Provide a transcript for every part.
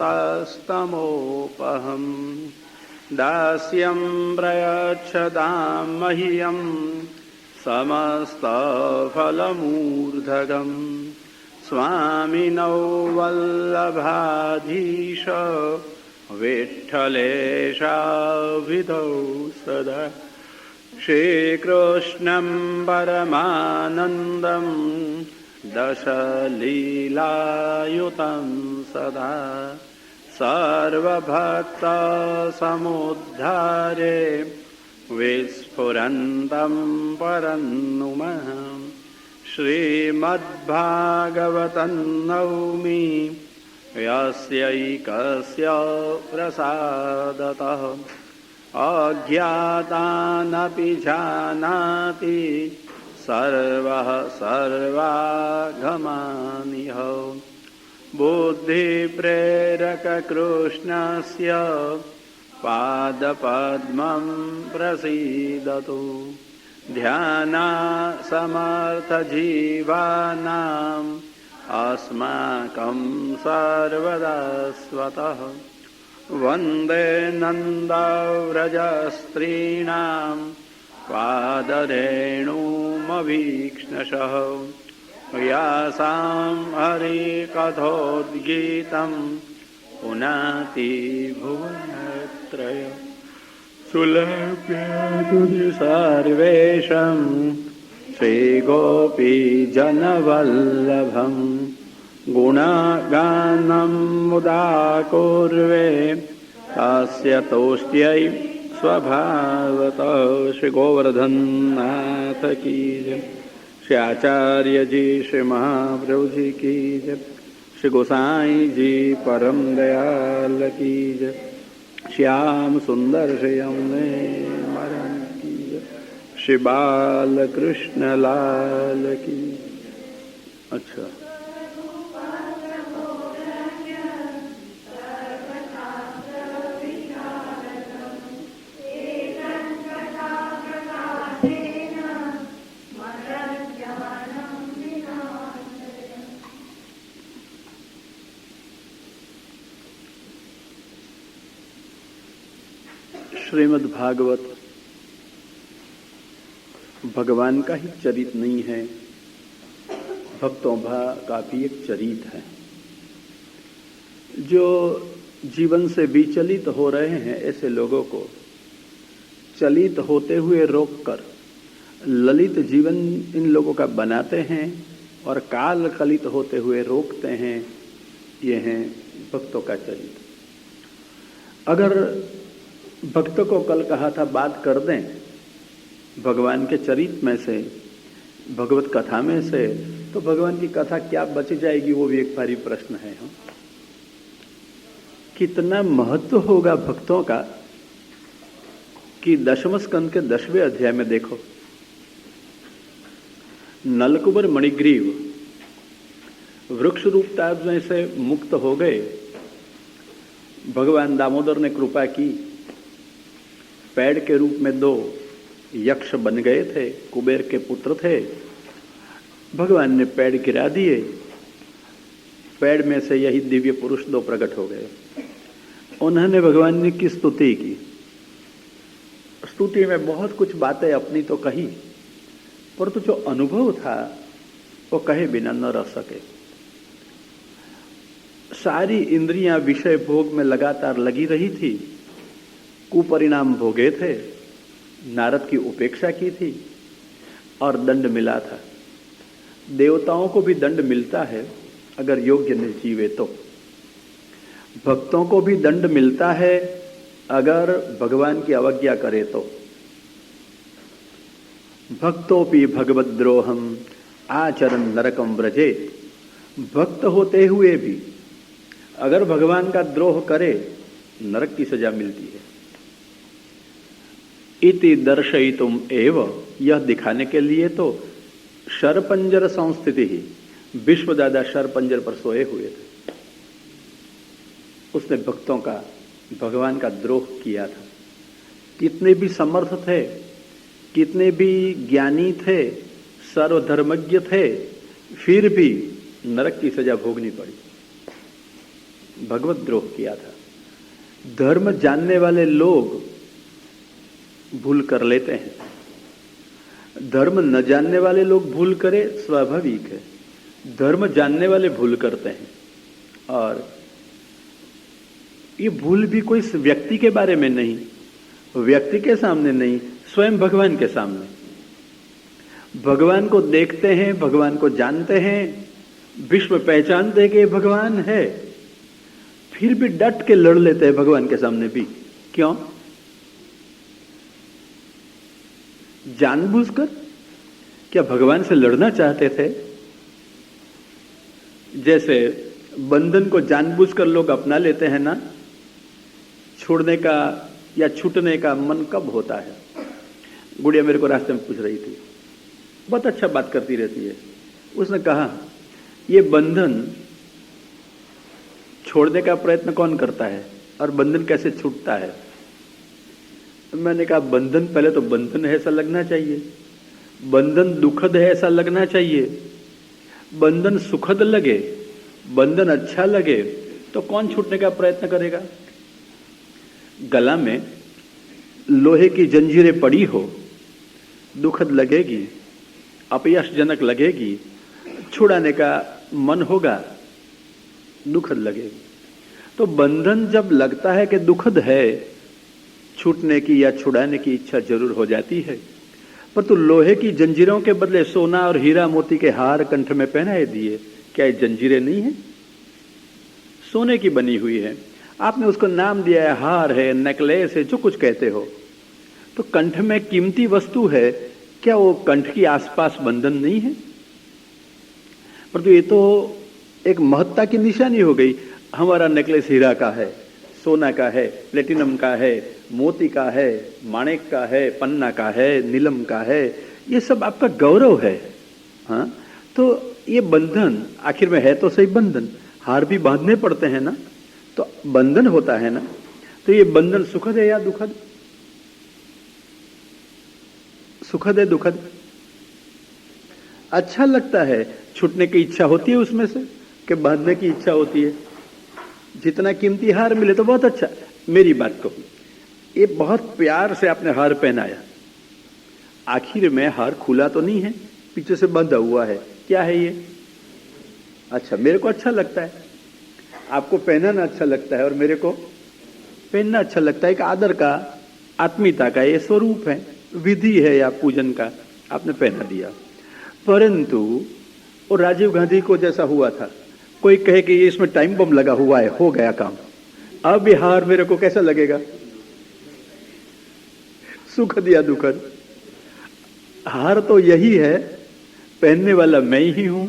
तस्तमोपहम् दास्यं प्रयच्छतां मह्यं समस्तफलमूर्धगम् स्वामिनो वल्लभाधीश विठ्ठलेशाभिधौ सदा श्रीकृष्णं परमानन्दं दशलीलायुतं सदा सर्वभक्तसमुद्धारे विस्फुरन्तं परन्नुमः श्रीमद्भागवतं नौमि यस्यैकस्य प्रसादतः अज्ञातानपि जानाति सर्वः सर्वागमानिह बुद्धिप्रेरककृष्णस्य पादपद्मं प्रसीदतु ध्यानासमर्थजीवानाम् अस्माकं सर्वदा स्वतः वन्दे नन्दव्रजस्त्रीणां पादरेणुमभीक्ष्णशः यासां हरिकथोद्गीतं पुनाति भुवनत्रय सुलभ्यतु सर्वेषां श्रीगोपीजनवल्लभं गुणगानं मुदा कुर्वे तस्य तुष्ट्यै स्वभावतः। श्री गोवर्धन नाथ की जय, श्री आचार्य जी, श्री महाप्रभु जी की जय, श्री गोसाई जी परम दयाल की जय, श्याम सुंदर श्याम ने मरण की जय, श्री बाल कृष्ण लाल की। अच्छा, श्रीमद् भागवत भगवान का ही चरित नहीं है, भक्तों का भी एक चरित है। जो जीवन से विचलित हो रहे हैं ऐसे लोगों को चलित होते हुए रोककर ललित जीवन इन लोगों का बनाते हैं और काल कलित होते हुए रोकते हैं। ये हैं भक्तों का चरित। अगर भक्त को कल कहा था बात कर दें भगवान के चरित में से, भगवत कथा में से, तो भगवान की कथा क्या बच जाएगी, वो भी एक भारी प्रश्न है। कितना महत्व होगा भक्तों का कि दशम स्कंद के 10वें अध्याय में देखो, नलकुबर मणिग्रीव वृक्ष रूपता में से मुक्त हो गए। भगवान दामोदर ने कृपा की, पेड़ के रूप में 2 यक्ष बन गए थे, कुबेर के पुत्र थे। भगवान ने पेड़ गिरा दिए, पेड़ में से यही दिव्य पुरुष 2 प्रकट हो गए। उन्होंने भगवान ने की स्तुति की। स्तुति में बहुत कुछ बातें अपनी तो कही, परंतु जो अनुभव था वो कहे बिना न रह सके। सारी इंद्रियां विषय भोग में लगातार लगी रही थी, कुपरिणाम भोगे थे, नारद की उपेक्षा की थी और दंड मिला था। देवताओं को भी दंड मिलता है अगर योग्य न जीवे तो, भक्तों को भी दंड मिलता है अगर भगवान की अवज्ञा करे तो। भक्तोपि भगवद्रोहम आचरण नरकम व्रजे, भक्त होते हुए भी अगर भगवान का द्रोह करे नरक की सजा मिलती है। इति दर्शयितुम एव, यह दिखाने के लिए तो शरपंजर संस्थिति ही, विश्व दादा शरपंजर पर सोए हुए थे। उसने भक्तों का भगवान का द्रोह किया था। कितने भी समर्थ थे, कितने भी ज्ञानी थे, सर्वधर्मज्ञ थे, फिर भी नरक की सजा भोगनी पड़ी। भगवत द्रोह किया था। धर्म जानने वाले लोग भूल कर लेते हैं, धर्म न जानने वाले लोग भूल करे स्वाभाविक है। धर्म जानने वाले भूल करते हैं, और ये भूल भी कोई व्यक्ति के बारे में नहीं, व्यक्ति के सामने नहीं, स्वयं भगवान के सामने। भगवान को देखते हैं, भगवान को जानते हैं, विश्व पहचानते हैं कि भगवान है, फिर भी डट के लड़ लेते हैं भगवान के सामने भी। क्यों? जानबूझकर? क्या भगवान से लड़ना चाहते थे? जैसे बंधन को जानबूझकर लोग अपना लेते हैं ना, छोड़ने का या छूटने का मन कब होता है? गुड़िया मेरे को रास्ते में पूछ रही थी, बहुत अच्छा बात करती रहती है। उसने कहा, ये बंधन छोड़ने का प्रयत्न कौन करता है और बंधन कैसे छूटता है? मैंने कहा, बंधन पहले तो बंधन है ऐसा लगना चाहिए, बंधन दुखद है ऐसा लगना चाहिए, बंधन सुखद लगे, बंधन अच्छा लगे तो कौन छूटने का प्रयत्न करेगा? गला में लोहे की जंजीरें पड़ी हो, दुखद लगेगी, अपयशजनक लगेगी, छुड़ाने का मन होगा, दुखद लगेगी। तो बंधन जब लगता है कि दुखद है, छूटने की या छुड़ाने की इच्छा जरूर हो जाती है। पर तो लोहे की जंजीरों के बदले सोना और हीरा मोती के हार कंठ में पहनाए दिए, क्या ये जंजीरें नहीं है? सोने की बनी हुई है, आपने उसको नाम दिया है, हार है, नेकलेस है, जो कुछ कहते हो। तो कंठ में कीमती वस्तु है, क्या वो कंठ के आसपास बंधन नहीं है? परंतु ये तो एक महत्ता की निशानी हो गई। हमारा नेकलेस हीरा का है, सोना का है, प्लेटिनम का है, मोती का है, माणिक का है, पन्ना का है, नीलम का है, ये सब आपका गौरव है। हाँ, तो ये बंधन आखिर में है तो सही बंधन, हार भी बांधने पड़ते हैं ना, तो बंधन होता है ना। तो ये बंधन सुखद है या दुखद? सुखद है, दुखद? अच्छा लगता है, छूटने की इच्छा होती है उसमें से कि बांधने की इच्छा होती है? जितना कीमती हार मिले तो बहुत अच्छा। मेरी बात कहूं, ये बहुत प्यार से आपने हार पहनाया, आखिर में हार खुला तो नहीं है, पीछे से बंधा हुआ है, क्या है ये? अच्छा, मेरे को अच्छा लगता है, आपको पहनना अच्छा लगता है, और मेरे को पहनना अच्छा लगता है। एक आदर का, आत्मीयता का ये स्वरूप है, विधि है या पूजन का, आपने पहना दिया। परंतु वो राजीव गांधी को जैसा हुआ था, कोई कहे कि ये इसमें टाइम बम लगा हुआ है, हो गया काम, अब ये हार मेरे को कैसा लगेगा? सुखद या दुखद? हार तो यही है, पहनने वाला मैं ही हूं,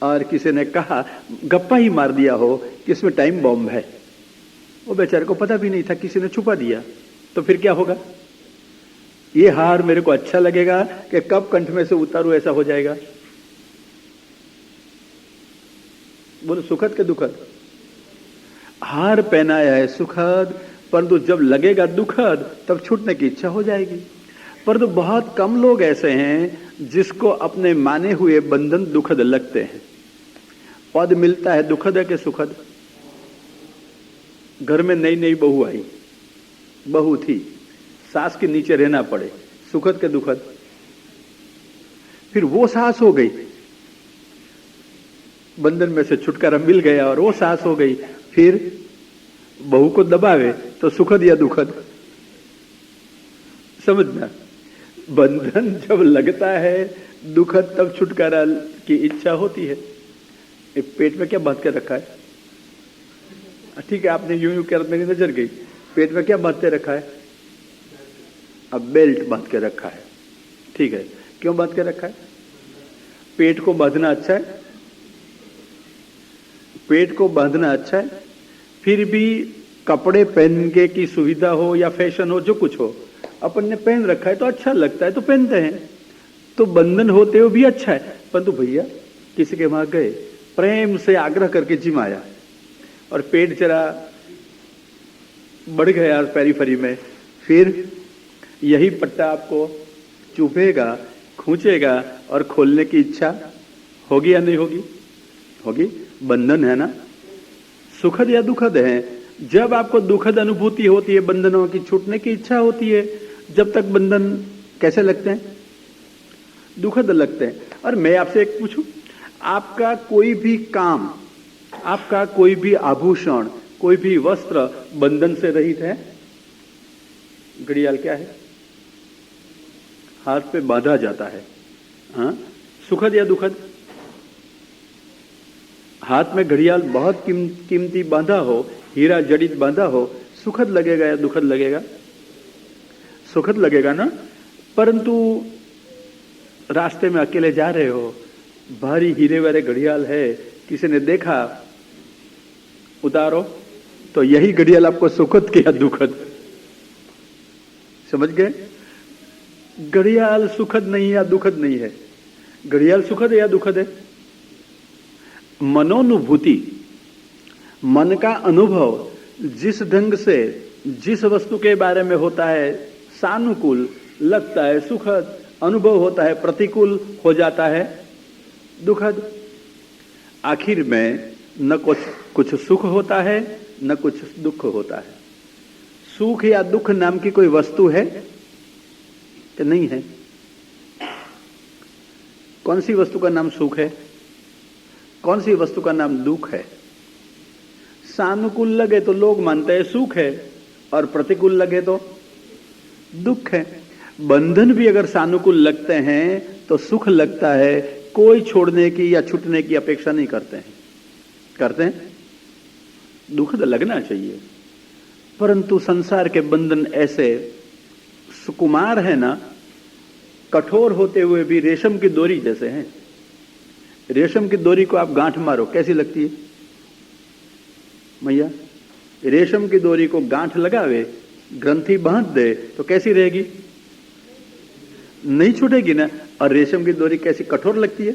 और किसी ने कहा, गप्पा ही मार दिया हो कि इसमें टाइम बॉम्ब है, वो बेचारे को पता भी नहीं था, किसी ने छुपा दिया, तो फिर क्या होगा? ये हार मेरे को अच्छा लगेगा कि कब कंठ में से उतारूं ऐसा हो जाएगा? बोलो, सुखद के दुखद? हार पहनाया है सुखद, परंतु जब लगेगा दुखद तब छूटने की इच्छा हो जाएगी। परंतु बहुत कम लोग ऐसे हैं जिसको अपने माने हुए बंधन दुखद लगते हैं। पद मिलता है, दुखद है कि सुखद? घर में नई नई बहू आई, बहू थी, सास के नीचे रहना पड़े, सुखद के दुखद? फिर वो सास हो गई, बंधन में से छुटकारा मिल गया और वो सास हो गई, फिर बहू को दबावे तो सुखद या दुखद? समझना, बंधन जब लगता है दुखद, तब छुटकारा की इच्छा होती है। पेट में क्या बांध के रखा है? ठीक है, आपने यूं यूं कर, मेरी नजर गई, पेट में क्या बांध के रखा है? अब बेल्ट बांध के रखा है, ठीक है। क्यों बांध के रखा है? पेट को बांधना अच्छा है, पेट को बांधना अच्छा है। फिर भी कपड़े पहनने की सुविधा हो या फैशन हो, जो कुछ हो, अपन ने पहन रखा है तो अच्छा लगता है तो पहनते हैं, तो बंधन होते हुए भी अच्छा है। परंतु भैया किसी के वहां गए, प्रेम से आग्रह करके जिमाया और पेट जरा बढ़ गया पेरीफेरी में, फिर यही पट्टा आपको चुभेगा, खूंचेगा और खोलने की इच्छा होगी या नहीं होगी? होगी। बंधन है ना, सुखद या दुखद हैं। जब आपको दुखद अनुभूति होती है, बंधनों की छूटने की इच्छा होती है, जब तक बंधन कैसे लगते हैं? दुखद लगते हैं। और मैं आपसे एक पूछूं, आपका कोई भी काम, आपका कोई भी आभूषण, कोई भी वस्त्र बंधन से रहित है? घड़ियाल क्या है? हाथ पे बांधा जाता है। हाँ, सुखद या दुखद? हाथ में घड़ियाल बहुत कीमती बांधा हो, हीरा जड़ित बांधा हो, सुखद लगेगा या दुखद लगेगा? सुखद लगेगा ना। परंतु रास्ते में अकेले जा रहे हो, भारी हीरे वाले घड़ियाल है, किसी ने देखा, उतारो, तो यही घड़ियाल आपको सुखद के या दुखद? समझ गए? घड़ियाल सुखद नहीं या दुखद नहीं है। घड़ियाल सुखद है या दुखद है? मनोनुभूति, मन का अनुभव जिस ढंग से जिस वस्तु के बारे में होता है, सानुकूल लगता है, सुखद अनुभव होता है, प्रतिकूल हो जाता है दुखद। आखिर में न कुछ सुख होता है, न कुछ दुख होता है। सुख या दुख नाम की कोई वस्तु है कि नहीं है? कौन सी वस्तु का नाम सुख है? कौन सी वस्तु का नाम दुख है? सानुकूल लगे तो लोग मानते हैं सुख है, और प्रतिकूल लगे तो दुख है। बंधन भी अगर सानुकूल लगते हैं तो सुख लगता है, कोई छोड़ने की या छूटने की अपेक्षा नहीं करते हैं। करते हैं? दुखद लगना चाहिए। परंतु संसार के बंधन ऐसे सुकुमार है ना, कठोर होते हुए भी रेशम की डोरी जैसे हैं। रेशम की डोरी को आप गांठ मारो, कैसी लगती है मैया? रेशम की डोरी को गांठ लगावे, ग्रंथि बांध दे तो कैसी रहेगी? नहीं छूटेगी ना। और रेशम की डोरी कैसी कठोर लगती है?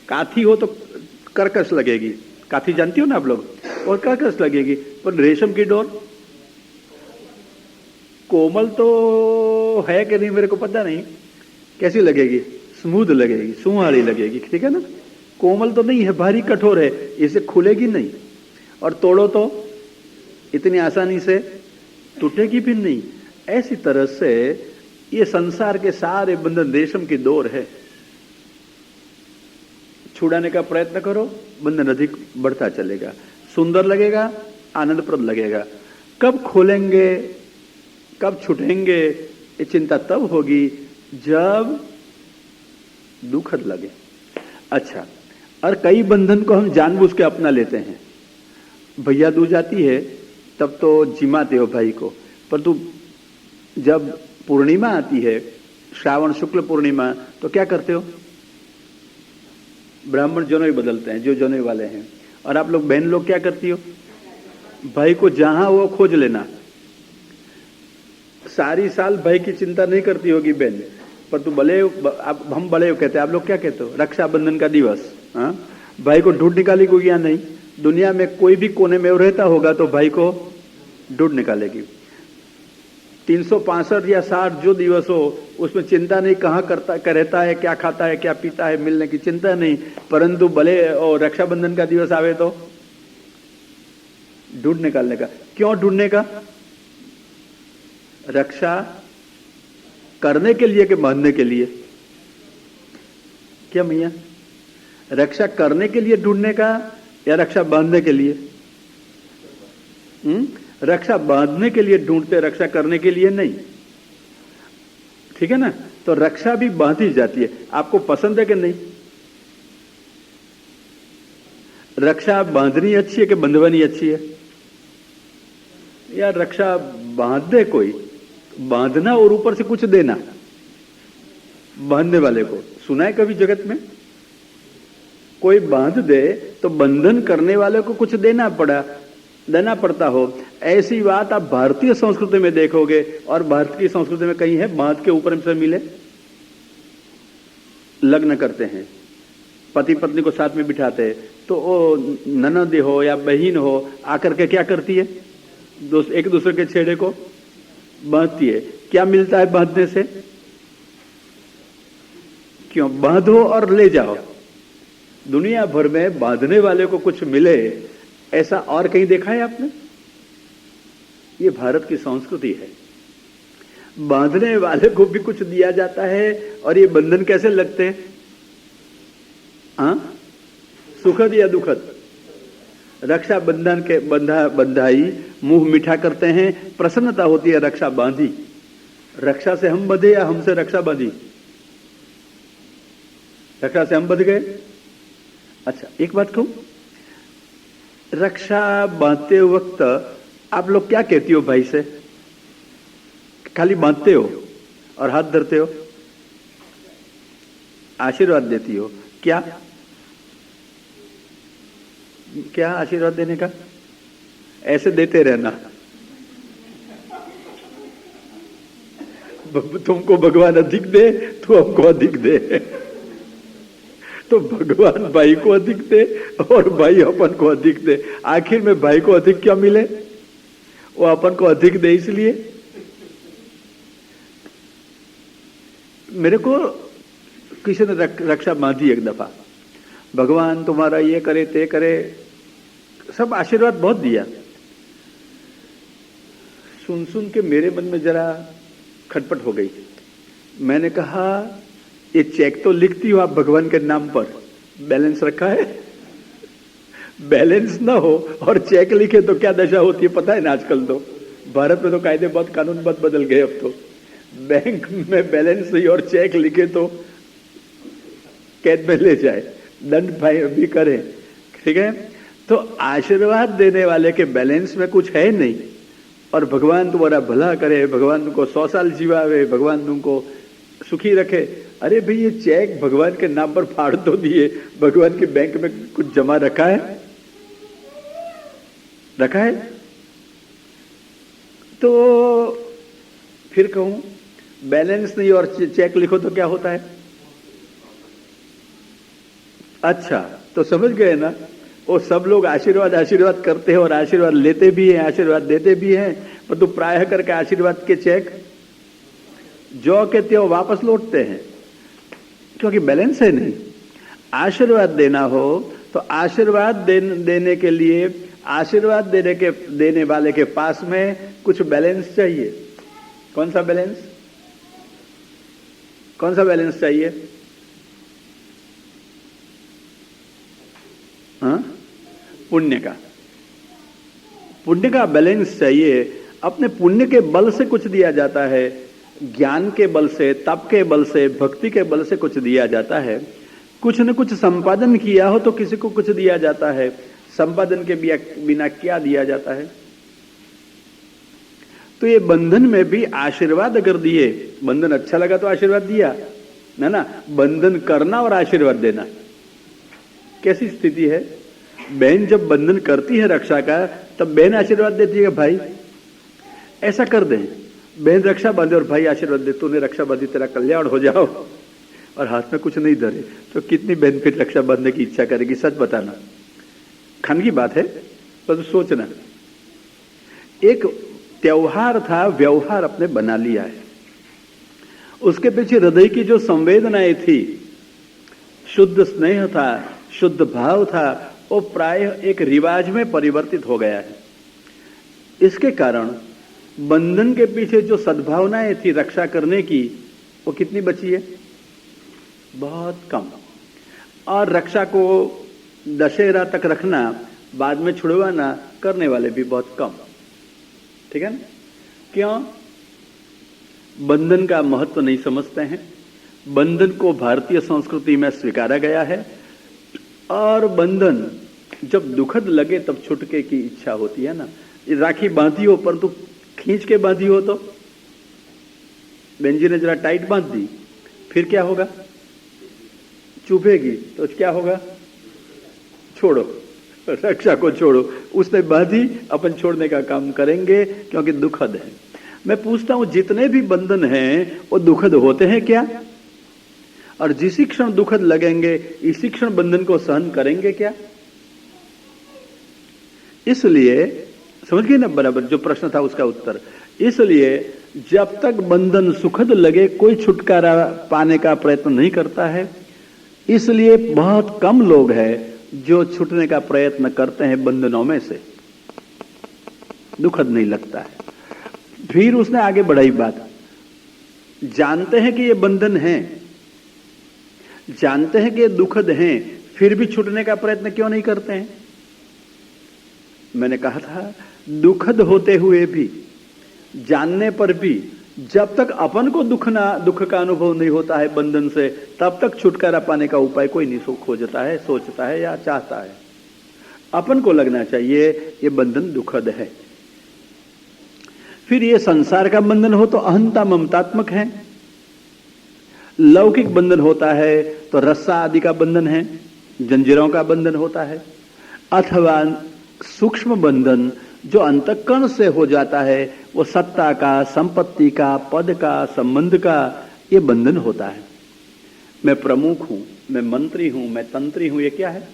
काठी हो तो कर्कश लगेगी, काठी जानती हो ना आप लोग, और कर्कश लगेगी। पर रेशम की डोर कोमल तो है कि नहीं मेरे को पता नहीं, कैसी लगेगी? स्मूथ लगेगी, सुहानी लगेगी, ठीक है ना। कोमल तो नहीं है, भारी कठोर है, इसे खुलेगी नहीं, और तोड़ो तो इतनी आसानी से टूटेगी भी नहीं। ऐसी तरह से ये संसार के सारे बंधन रेशम की डोर है। छुड़ाने का प्रयत्न करो, बंधन अधिक बढ़ता चलेगा, सुंदर लगेगा, आनंदप्रद लगेगा। कब खोलेंगे, कब छूटेंगे, ये चिंता तब होगी जब दुखद लगे। अच्छा, और कई बंधन को हम जानबूझ के अपना लेते हैं। भैया दूज आती है तब तो जिमाते हो भाई को, परंतु जब पूर्णिमा आती है, श्रावण शुक्ल पूर्णिमा, तो क्या करते हो? ब्राह्मण जनोई बदलते हैं, जो जनोई वाले हैं। और आप लोग बहन लोग क्या करती हो? भाई को जहां वो खोज लेना। सारी साल भाई की चिंता नहीं करती होगी बहन, पर तू भले, हम भले कहते हैं, आप लोग क्या कहते हो? रक्षाबंधन का दिवस, हाँ, भाई को ढूंढ निकाली कोई या नहीं? दुनिया में कोई भी कोने में रहता होगा तो भाई को ढूंढ निकालेगी। 365 या 60 जो दिवस हो, उसमें चिंता नहीं कहाँ रहता है, क्या खाता है, क्या पीता है, मिलने की चिंता नहीं। परंतु भले और रक्षाबंधन का दिवस आवे तो ढूंढ निकालने का। क्यों ढूंढने का? रक्षा करने के लिए कि बांधने के लिए? क्या मैया? रक्षा करने के लिए ढूंढने का या रक्षा बांधने के लिए? रक्षा बांधने के लिए ढूंढते, रक्षा करने के लिए नहीं, ठीक है ना। तो रक्षा भी बांधी जाती है। आपको पसंद है कि नहीं? रक्षा बांधनी अच्छी है कि बंधवानी अच्छी है? यार रक्षा बांध दे कोई, बांधना और ऊपर से कुछ देना बांधने वाले को। सुना है कभी जगत में? कोई बांध दे तो बंधन करने वाले को कुछ देना पड़ता हो। ऐसी बात आप भारतीय संस्कृति में देखोगे, और भारत की संस्कृति में कहीं है बांध के ऊपर से मिले? लग्न करते हैं, पति पत्नी को साथ में बिठाते हैं, तो वो ननद हो या बहन हो आकर के क्या करती है? एक दूसरे के छेड़े को बांधती है। क्या मिलता है बांधने से? क्यों? बांधो और ले जाओ। दुनिया भर में बांधने वाले को कुछ मिले ऐसा और कहीं देखा है आपने? ये भारत की संस्कृति है। बांधने वाले को भी कुछ दिया जाता है और ये बंधन कैसे लगते हैं? हाँ, सुखद या दुखद? रक्षा बंधन के बंधाई मुंह मीठा करते हैं, प्रसन्नता होती है रक्षा बांधी। रक्षा से हम बंधे या हमसे रक्षा बांधी? रक्षा से हम बंध गए। अच्छा, एक बात कहूं, रक्षा बांधते वक्त आप लोग क्या कहती हो भाई से? खाली बांधते हो और हाथ धरते हो? आशीर्वाद देती हो? क्या क्या आशीर्वाद देने का? ऐसे देते रहना, तुमको भगवान अधिक दे, तू हमको अधिक दे। तो भगवान भाई को अधिक दे और भाई अपन को अधिक दे। आखिर में भाई को अधिक क्या मिले? वो अपन को अधिक दे। इसलिए मेरे को किसी ने रक्षा बांधी एक दफा, भगवान तुम्हारा ये करे ते करे, सब आशीर्वाद बहुत दिया। सुन सुन के मेरे मन में जरा खटपट हो गई। मैंने कहा, ये चेक तो लिखती हो आप भगवान के नाम पर, बैलेंस रखा है? बैलेंस ना हो और चेक लिखे तो क्या दशा होती है पता है ना? आजकल तो भारत में तो कायदे बहुत, कानून बहुत बदल गए। अब तो बैंक में बैलेंस नहीं और चेक लिखे तो कैद में ले जाए, दंड भी करे। ठीक है, तो आशीर्वाद देने वाले के बैलेंस में कुछ है नहीं और भगवान तुम्हारा भला करे, भगवान तुमको 100 साल जीवावे, भगवान तुमको सुखी रखे। अरे भाई, ये चेक भगवान के नाम पर फाड़ तो दिए, भगवान के बैंक में कुछ जमा रखा है? रखा है? तो फिर कहूं बैलेंस नहीं और चेक लिखो तो क्या होता है? अच्छा, तो समझ गए ना? वो सब लोग आशीर्वाद करते हैं और आशीर्वाद लेते भी हैं, आशीर्वाद देते भी हैं, पर तो प्रायः करके आशीर्वाद के चेक जो कहते हो वापस लौटते हैं, क्योंकि बैलेंस है नहीं। आशीर्वाद देना हो तो आशीर्वाद देने के लिए आशीर्वाद देने वाले के पास में कुछ बैलेंस चाहिए। कौन सा बैलेंस? कौन सा बैलेंस चाहिए? हाँ, पुण्य का। पुण्य का बैलेंस चाहिए। अपने पुण्य के बल से कुछ दिया जाता है, ज्ञान के बल से, तप के बल से, भक्ति के बल से कुछ दिया जाता है। कुछ न कुछ संपादन किया हो तो किसी को कुछ दिया जाता है। संपादन के बिना क्या दिया जाता है? तो ये बंधन में भी आशीर्वाद अगर दिए, बंधन अच्छा लगा तो आशीर्वाद दिया ना, बंधन करना और आशीर्वाद देना कैसी स्थिति है? बहन जब बंधन करती है रक्षा का, तब बहन आशीर्वाद देती है, भाई ऐसा कर दे। बहन रक्षा बांधे और भाई आशीर्वाद दे, तूने रक्षा बांधी, तेरा कल्याण हो जाओ, और हाथ में कुछ नहीं धरे, तो कितनी बहन फिर रक्षा बांधने की इच्छा करेगी? सच बताना, खान की बात है, पर सोचना। एक त्योहार था, व्यवहार अपने बना लिया है, उसके पीछे हृदय की जो संवेदनाएं थी, शुद्ध स्नेह था, शुद्ध भाव था, वो प्राय एक रिवाज में परिवर्तित हो गया है। इसके कारण बंधन के पीछे जो सद्भावनाएं थी रक्षा करने की, वो कितनी बची है? बहुत कम। और रक्षा को दशहरा तक रखना, बाद में छुड़वाना, करने वाले भी बहुत कम। ठीक है ना? क्यों? बंधन का महत्व नहीं समझते हैं। बंधन को भारतीय संस्कृति में स्वीकारा गया है, और बंधन जब दुखद लगे तब छुटके की इच्छा होती है ना। राखी बांधी हो परंतु खींच के बांधी हो तो बहन जी ने जरा टाइट बांध दी, फिर क्या होगा? चुभेगी, तो क्या होगा? छोड़ो, रक्षा को छोड़ो। उसने बांधी, अपन छोड़ने का काम करेंगे क्योंकि दुखद है। मैं पूछता हूं, जितने भी बंधन हैं वो दुखद होते हैं क्या? और जिस क्षण दुखद लगेंगे, इसी क्षण बंधन को सहन करेंगे क्या? इसलिए समझ गए ना बराबर? जो प्रश्न था उसका उत्तर। इसलिए जब तक बंधन सुखद लगे, कोई छुटकारा पाने का प्रयत्न नहीं करता है। इसलिए बहुत कम लोग हैं जो छूटने का प्रयत्न करते हैं बंधनों में से, दुखद नहीं लगता है। फिर उसने आगे बढ़ाई बात, जानते हैं कि ये बंधन है, जानते हैं कि ये दुखद हैं, फिर भी छूटने का प्रयत्न क्यों नहीं करते हैं? मैंने कहा था दुखद होते हुए भी, जानने पर भी, जब तक अपन को दुख का अनुभव नहीं होता है बंधन से, तब तक छुटकारा पाने का उपाय कोई नहीं खोजता है, सोचता है या चाहता है। अपन को लगना चाहिए ये बंधन दुखद है। फिर ये संसार का बंधन हो तो अहंता ममतात्मक है, लौकिक बंधन होता है तो रस्सा आदि का बंधन है, जंजीरों का बंधन होता है, अथवा सूक्ष्म बंधन जो अंतःकरण से हो जाता है, वो सत्ता का, संपत्ति का, पद का, संबंध का ये बंधन होता है। मैं प्रमुख हूं, मैं मंत्री हूं, मैं तंत्री हूं, ये क्या है?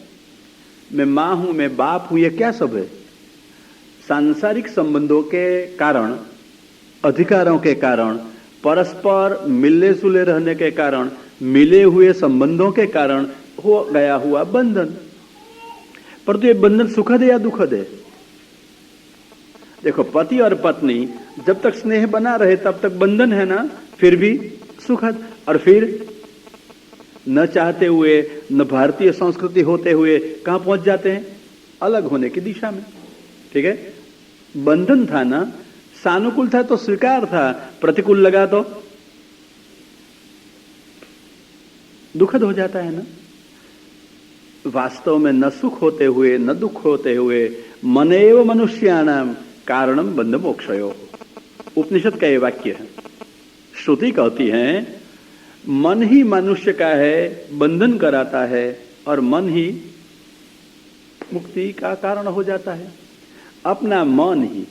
मैं मां हूं, मैं बाप हूं, ये क्या सब है? सांसारिक संबंधों के कारण, अधिकारों के कारण, परस्पर मिलने जुले रहने के कारण, मिले हुए संबंधों के कारण हो गया हुआ बंधन। परंतु ये बंधन सुखद है या दुखद है? देखो, पति और पत्नी जब तक स्नेह बना रहे तब तक बंधन है ना, फिर भी सुखद। और फिर न चाहते हुए, न भारतीय संस्कृति होते हुए कहां पहुंच जाते हैं? अलग होने की दिशा में। ठीक है, बंधन था ना, सानुकूल था तो स्वीकार था, प्रतिकूल लगा तो दुखद हो जाता है ना। वास्तव में न सुख होते हुए न दुख होते हुए मनेव मनुष्याणाम कारणम बंध मोक्षयो, उपनिषद का ये वाक्य है। श्रुति कहती है मन ही मनुष्य का है, बंधन कराता है, और मन ही मुक्ति का कारण हो जाता है। अपना मन ही,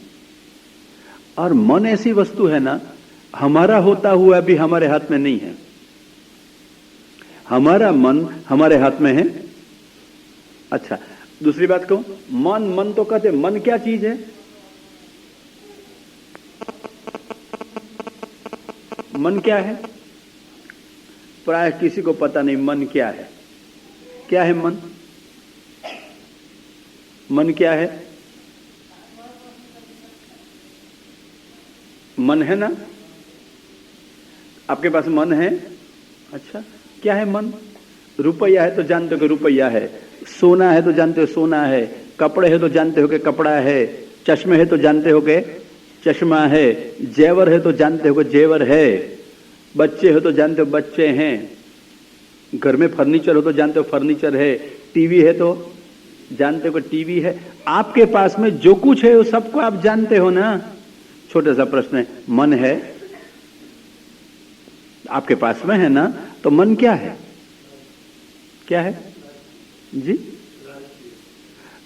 और मन ऐसी वस्तु है ना, हमारा होता हुआ भी हमारे हाथ में नहीं है। हमारा मन हमारे हाथ में है। अच्छा, दूसरी बात कहूं, मन तो कहते, मन क्या चीज है? मन क्या है? प्राय किसी को पता नहीं मन क्या है। क्या है मन? मन क्या है? मन है ना, आपके पास मन है। अच्छा, क्या है मन? रुपया है तो जानते हो कि रुपया है, सोना है तो जानते हो सोना है, कपड़े है तो जानते हो कि कपड़ा है, चश्मे है तो जानते हो कि चश्मा है, जेवर है तो जानते हो कि जेवर है, बच्चे हो तो जानते हो बच्चे हैं, घर में फर्नीचर हो तो जानते हो फर्नीचर है, टीवी है तो जानते हो कि टीवी है। आपके पास में जो कुछ है वो सबको आप जानते हो ना। छोटा सा प्रश्न है, मन है आपके पास में है ना, तो मन क्या है? क्या है जी?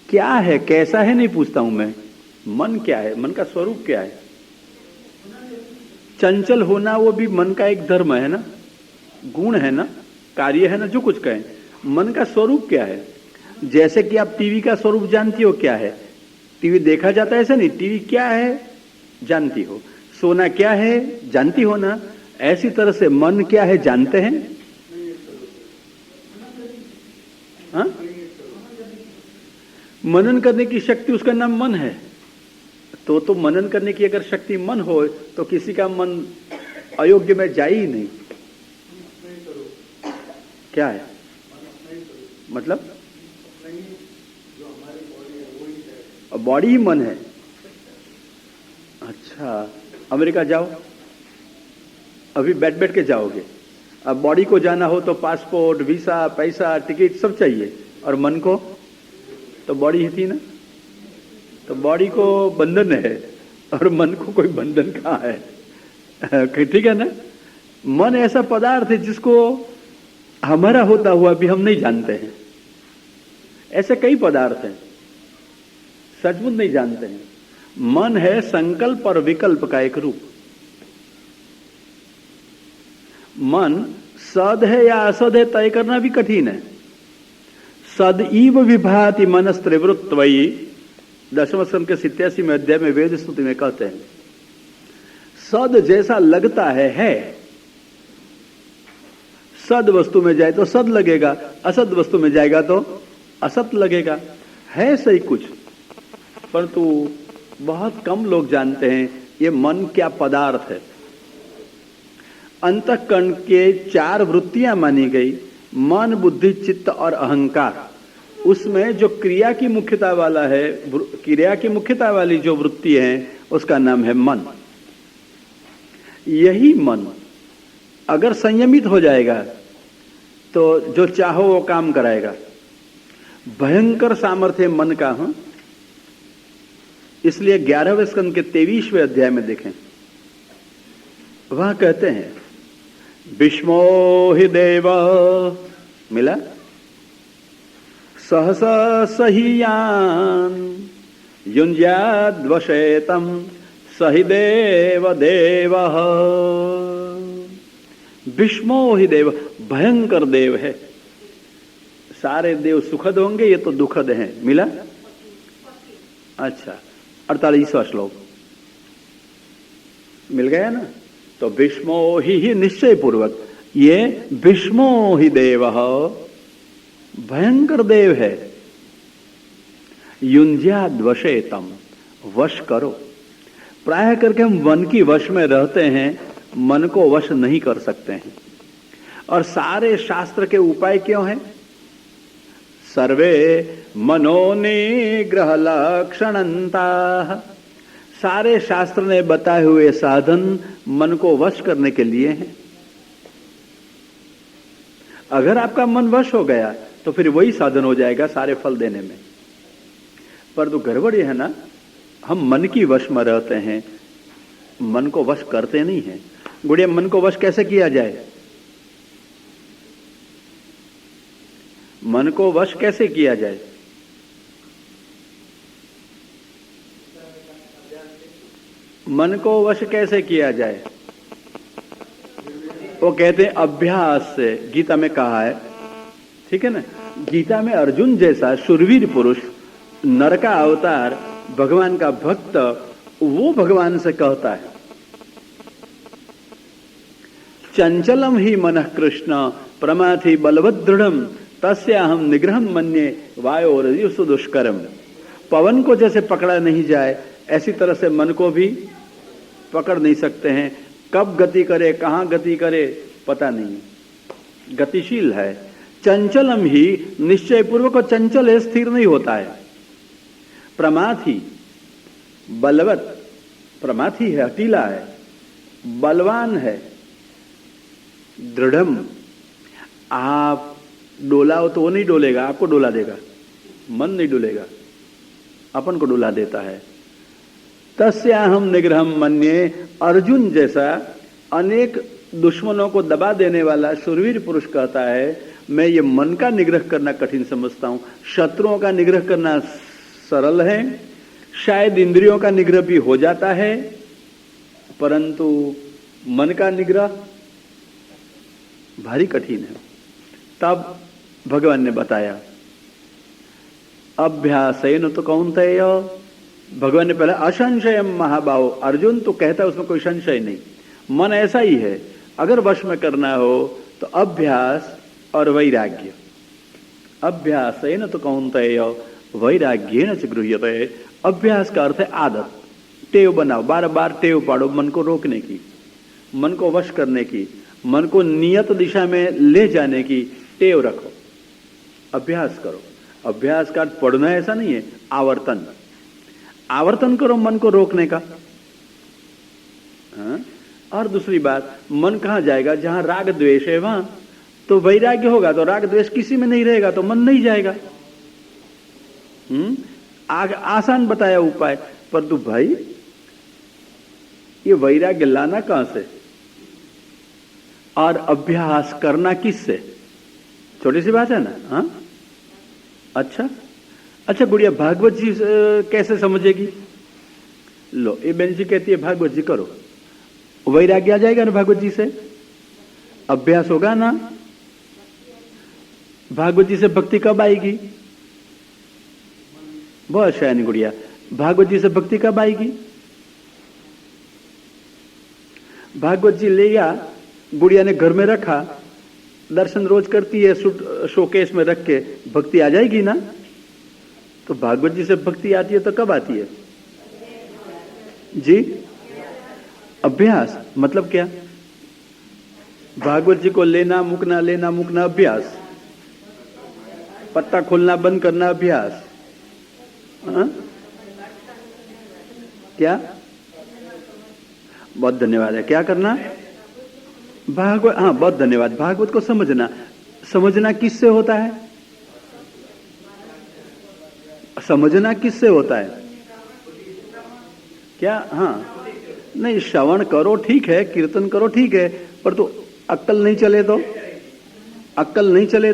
क्या है, कैसा है नहीं पूछता हूं मैं, मन क्या है? मन का स्वरूप क्या है? चंचल होना वो भी मन का एक धर्म है ना, गुण है ना, कार्य है ना, जो कुछ कहें। मन का स्वरूप क्या है? जैसे कि आप टीवी का स्वरूप जानती हो क्या है, टीवी देखा जाता है, ऐसा नहीं, टीवी क्या है जानती हो, सोना क्या है जानती हो ना, ऐसी तरह से मन क्या है जानते हैं? हाँ? मनन करने की शक्ति, उसका नाम मन है। तो मनन करने की अगर शक्ति मन हो तो किसी का मन अयोग्य में जाए ही नहीं। क्या है मतलब? बॉडी ही मन है। अच्छा, अमेरिका जाओ, अभी बैठ के जाओगे। अब बॉडी को जाना हो तो पासपोर्ट, वीसा, पैसा, टिकट सब चाहिए, और मन को तो बॉडी ही थी ना, तो बॉडी को बंधन है और मन को कोई बंधन कहाँ है? ठीक है ना। मन ऐसा पदार्थ है जिसको हमारा होता हुआ भी हम नहीं जानते हैं। ऐसे कई पदार्थ हैं सचमुच नहीं जानते हैं। मन है संकल्प और विकल्प का एक रूप। मन सद है या असद है तय करना भी कठिन है। सदैव विभाति मनस्त्रिवृत्त्वयि, 10वें स्कंद के 87वें अध्याय में वेद स्तुति में कहते हैं, सद जैसा लगता है। सद वस्तु में जाए तो सद लगेगा, असद वस्तु में जाएगा तो असत लगेगा, है सही कुछ, परंतु बहुत कम लोग जानते हैं ये मन क्या पदार्थ है। अंतःकरण के 4 वृत्तियां मानी गई, मन, बुद्धि, चित्त और अहंकार। उसमें जो क्रिया की मुख्यता वाला है, क्रिया की मुख्यता वाली जो वृत्ति है उसका नाम है मन। यही मन अगर संयमित हो जाएगा तो जो चाहो वो काम कराएगा। भयंकर सामर्थ्य मन का। इसलिए 11वें स्कंद के 23वें अध्याय में देखें, वह कहते हैं भीष्मो हि देव, मिला, सहसा सहीयान युञ्ज्याद्वशेतं सहि देव देवः। भीष्मो हि देव, भयंकर देव है। सारे देव सुखद होंगे, ये तो दुखद हैं। मिला? अच्छा, 48वां श्लोक मिल गया ना? तो भीष्मो ही निश्चय पूर्वक, ये भीष्मो ही देव, भयंकर देव है। युञ्ज्याद्वशेतं, वश करो। प्राय करके हम मन की वश में रहते हैं, मन को वश नहीं कर सकते हैं। और सारे शास्त्र के उपाय क्यों हैं? सर्वे मनोनिग्रह लक्षणंताः। सारे शास्त्र ने बताए हुए साधन मन को वश करने के लिए हैं। अगर आपका मन वश हो गया तो फिर वही साधन हो जाएगा सारे फल देने में। पर तो गड़बड़ी है ना, हम मन की वश में रहते हैं, मन को वश करते नहीं हैं। गुड़िया, मन को वश कैसे किया जाए? मन को वश कैसे किया जाए? मन को वश कैसे किया जाए? वो कहते हैं अभ्यास से। गीता में कहा है, ठीक है ना? गीता में अर्जुन जैसा शूरवीर पुरुष, नर का अवतार, भगवान का भक्त, वो भगवान से कहता है चंचलम ही मनः कृष्ण प्रमाथि बलवद दृढ़म तस्याहम निग्रहम मन्ये वायोरयुषु दुष्करम। पवन को जैसे पकड़ा नहीं जाए, ऐसी तरह से मन को भी पकड़ नहीं सकते हैं। कब गति करे, कहां गति करे, पता नहीं, गतिशील है। चंचलम ही, निश्चय पूर्वक चंचल है, स्थिर नहीं होता है। प्रमाथि, बलवत, प्रमाथि है, हठीला है, बलवान है, दृढ़म। आप डोलाओ तो वो नहीं डोलेगा, आपको डोला देगा। मन नहीं डोलेगा, अपन को डोला देता है। तस्याहम निग्रहम मन्ये, अर्जुन जैसा अनेक दुश्मनों को दबा देने वाला शूरवीर पुरुष कहता है मैं ये मन का निग्रह करना कठिन समझता हूं। शत्रुओं का निग्रह करना सरल है, शायद इंद्रियों का निग्रह भी हो जाता है, परंतु मन का निग्रह भारी कठिन है। तब भगवान ने बताया अभ्यासेन तो कौन्तेय, भगवान ने पहले असंशयम महाबाहो, अर्जुन तो कहता है उसमें कोई संशय नहीं, मन ऐसा ही है। अगर वश में करना हो तो अभ्यास और वैराग्य। अभ्यासेन तो कौन्तेय वैराग्येन च गृह्यते। अभ्यास का अर्थ है आदत, टेव बनाओ, बार बार टेव पाड़ो मन को रोकने की, मन को वश करने की, मन को नियत दिशा में ले जाने की टेव रखो, अभ्यास करो। अभ्यास का अर्थ पढ़ना ऐसा नहीं है, आवर्तन, आवर्तन करो मन को रोकने का। हाँ? और दूसरी बात, मन कहां जाएगा? जहां राग द्वेष है वहां तो वैराग्य होगा, तो राग द्वेष किसी में नहीं रहेगा तो मन नहीं जाएगा। आसान बताया उपाय, पर तू भाई ये वैराग्य लाना कहां से और अभ्यास करना किससे? छोटी सी बात है ना। हाँ, अच्छा अच्छा गुड़िया, भागवत जी कैसे समझेगी? लो, ये बहन जी कहती है भागवत जी करो, वैराग्य आ जाएगा ना भागवत जी से, अभ्यास होगा ना। भागवत जी से भक्ति कब आएगी? बहुत शायनी गुड़िया, भागवत जी से भक्ति कब आएगी? भागवत जी ले गया, गुड़िया ने घर में रखा, दर्शन रोज करती है, शोकेस में रख के, भक्ति आ जाएगी ना? तो भागवत जी से भक्ति आती है तो कब आती है जी? अभ्यास मतलब क्या? भागवत जी को लेना मुकना अभ्यास, पत्ता खोलना बंद करना अभ्यास। हाँ? क्या? बहुत धन्यवाद है। क्या करना? भागवत, हाँ बहुत धन्यवाद। भागवत को समझना किससे होता है? समझना किससे होता है? क्या? हाँ नहीं, श्रवण करो ठीक है, कीर्तन करो ठीक है, पर तो अक्ल नहीं चले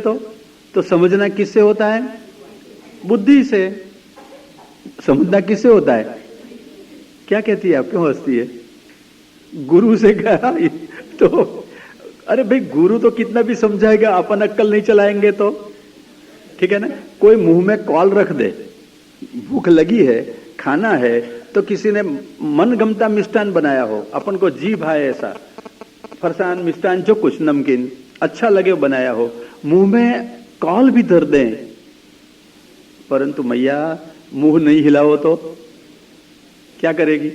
तो समझना किससे होता है? बुद्धि से। समझना किससे होता है? क्या कहती है आप, क्यों हंसती है? गुरु से कहा तो अरे भाई, गुरु तो कितना भी समझाएगा, अपन अक्ल नहीं चलाएंगे तो ठीक है ना। कोई मुंह में कॉल रख दे, भूख लगी है, खाना है, तो किसी ने मनगमता मिष्ठान बनाया हो, अपन को जी भाए ऐसा फरसान मिष्ठान जो कुछ नमकीन अच्छा लगे बनाया हो, मुंह में कॉल भी धर दें, परंतु मैया मुंह नहीं हिलाओ तो क्या करेगी?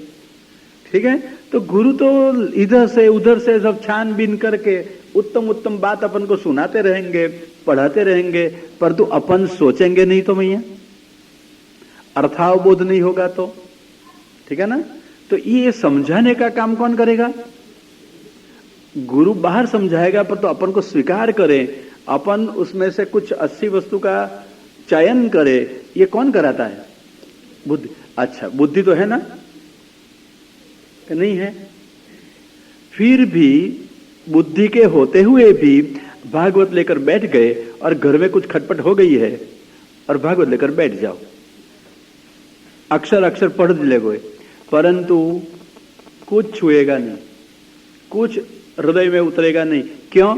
ठीक है। तो गुरु तो इधर से उधर से सब छानबीन करके उत्तम बात अपन को सुनाते रहेंगे, पढ़ाते रहेंगे, परंतु अपन सोचेंगे नहीं तो मैया, अर्थावबोध नहीं होगा तो, ठीक है ना। तो ये समझाने का काम कौन करेगा? गुरु बाहर समझाएगा, पर तो अपन को स्वीकार करें, अपन उसमें से कुछ 80 वस्तु का चयन करे, ये कौन कराता है? बुद्धि। अच्छा, बुद्धि तो है ना, नहीं है? फिर भी बुद्धि के होते हुए भी भागवत लेकर बैठ गए और घर में कुछ खटपट हो गई है और भागवत लेकर बैठ जाओ, अक्षर पढ़ ले गए, परंतु कुछ छुएगा नहीं, कुछ हृदय में उतरेगा नहीं। क्यों?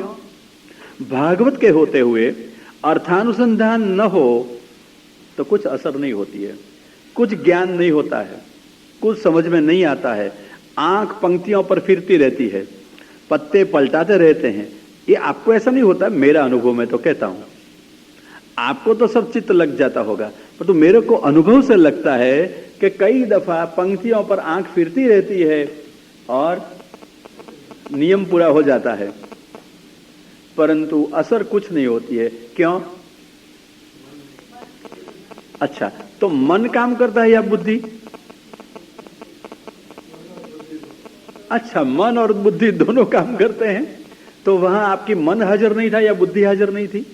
भागवत के होते हुए अर्थानुसंधान न हो तो कुछ असर नहीं होती है, कुछ ज्ञान नहीं होता है, कुछ समझ में नहीं आता है। आंख पंक्तियों पर फिरती रहती है, पत्ते पलटाते रहते हैं। ये आपको ऐसा नहीं होता? मेरा अनुभव में तो कहता हूं, आपको तो सब चित्त लग जाता होगा, पर तो मेरे को अनुभव से लगता है कि कई दफा पंक्तियों पर आंख फिरती रहती है और नियम पूरा हो जाता है, परंतु असर कुछ नहीं होती है। क्यों? अच्छा, तो मन काम करता है या बुद्धि? अच्छा, मन और बुद्धि दोनों काम करते हैं। तो वहां आपकी मन हाजिर नहीं था या बुद्धि हाजिर नहीं थी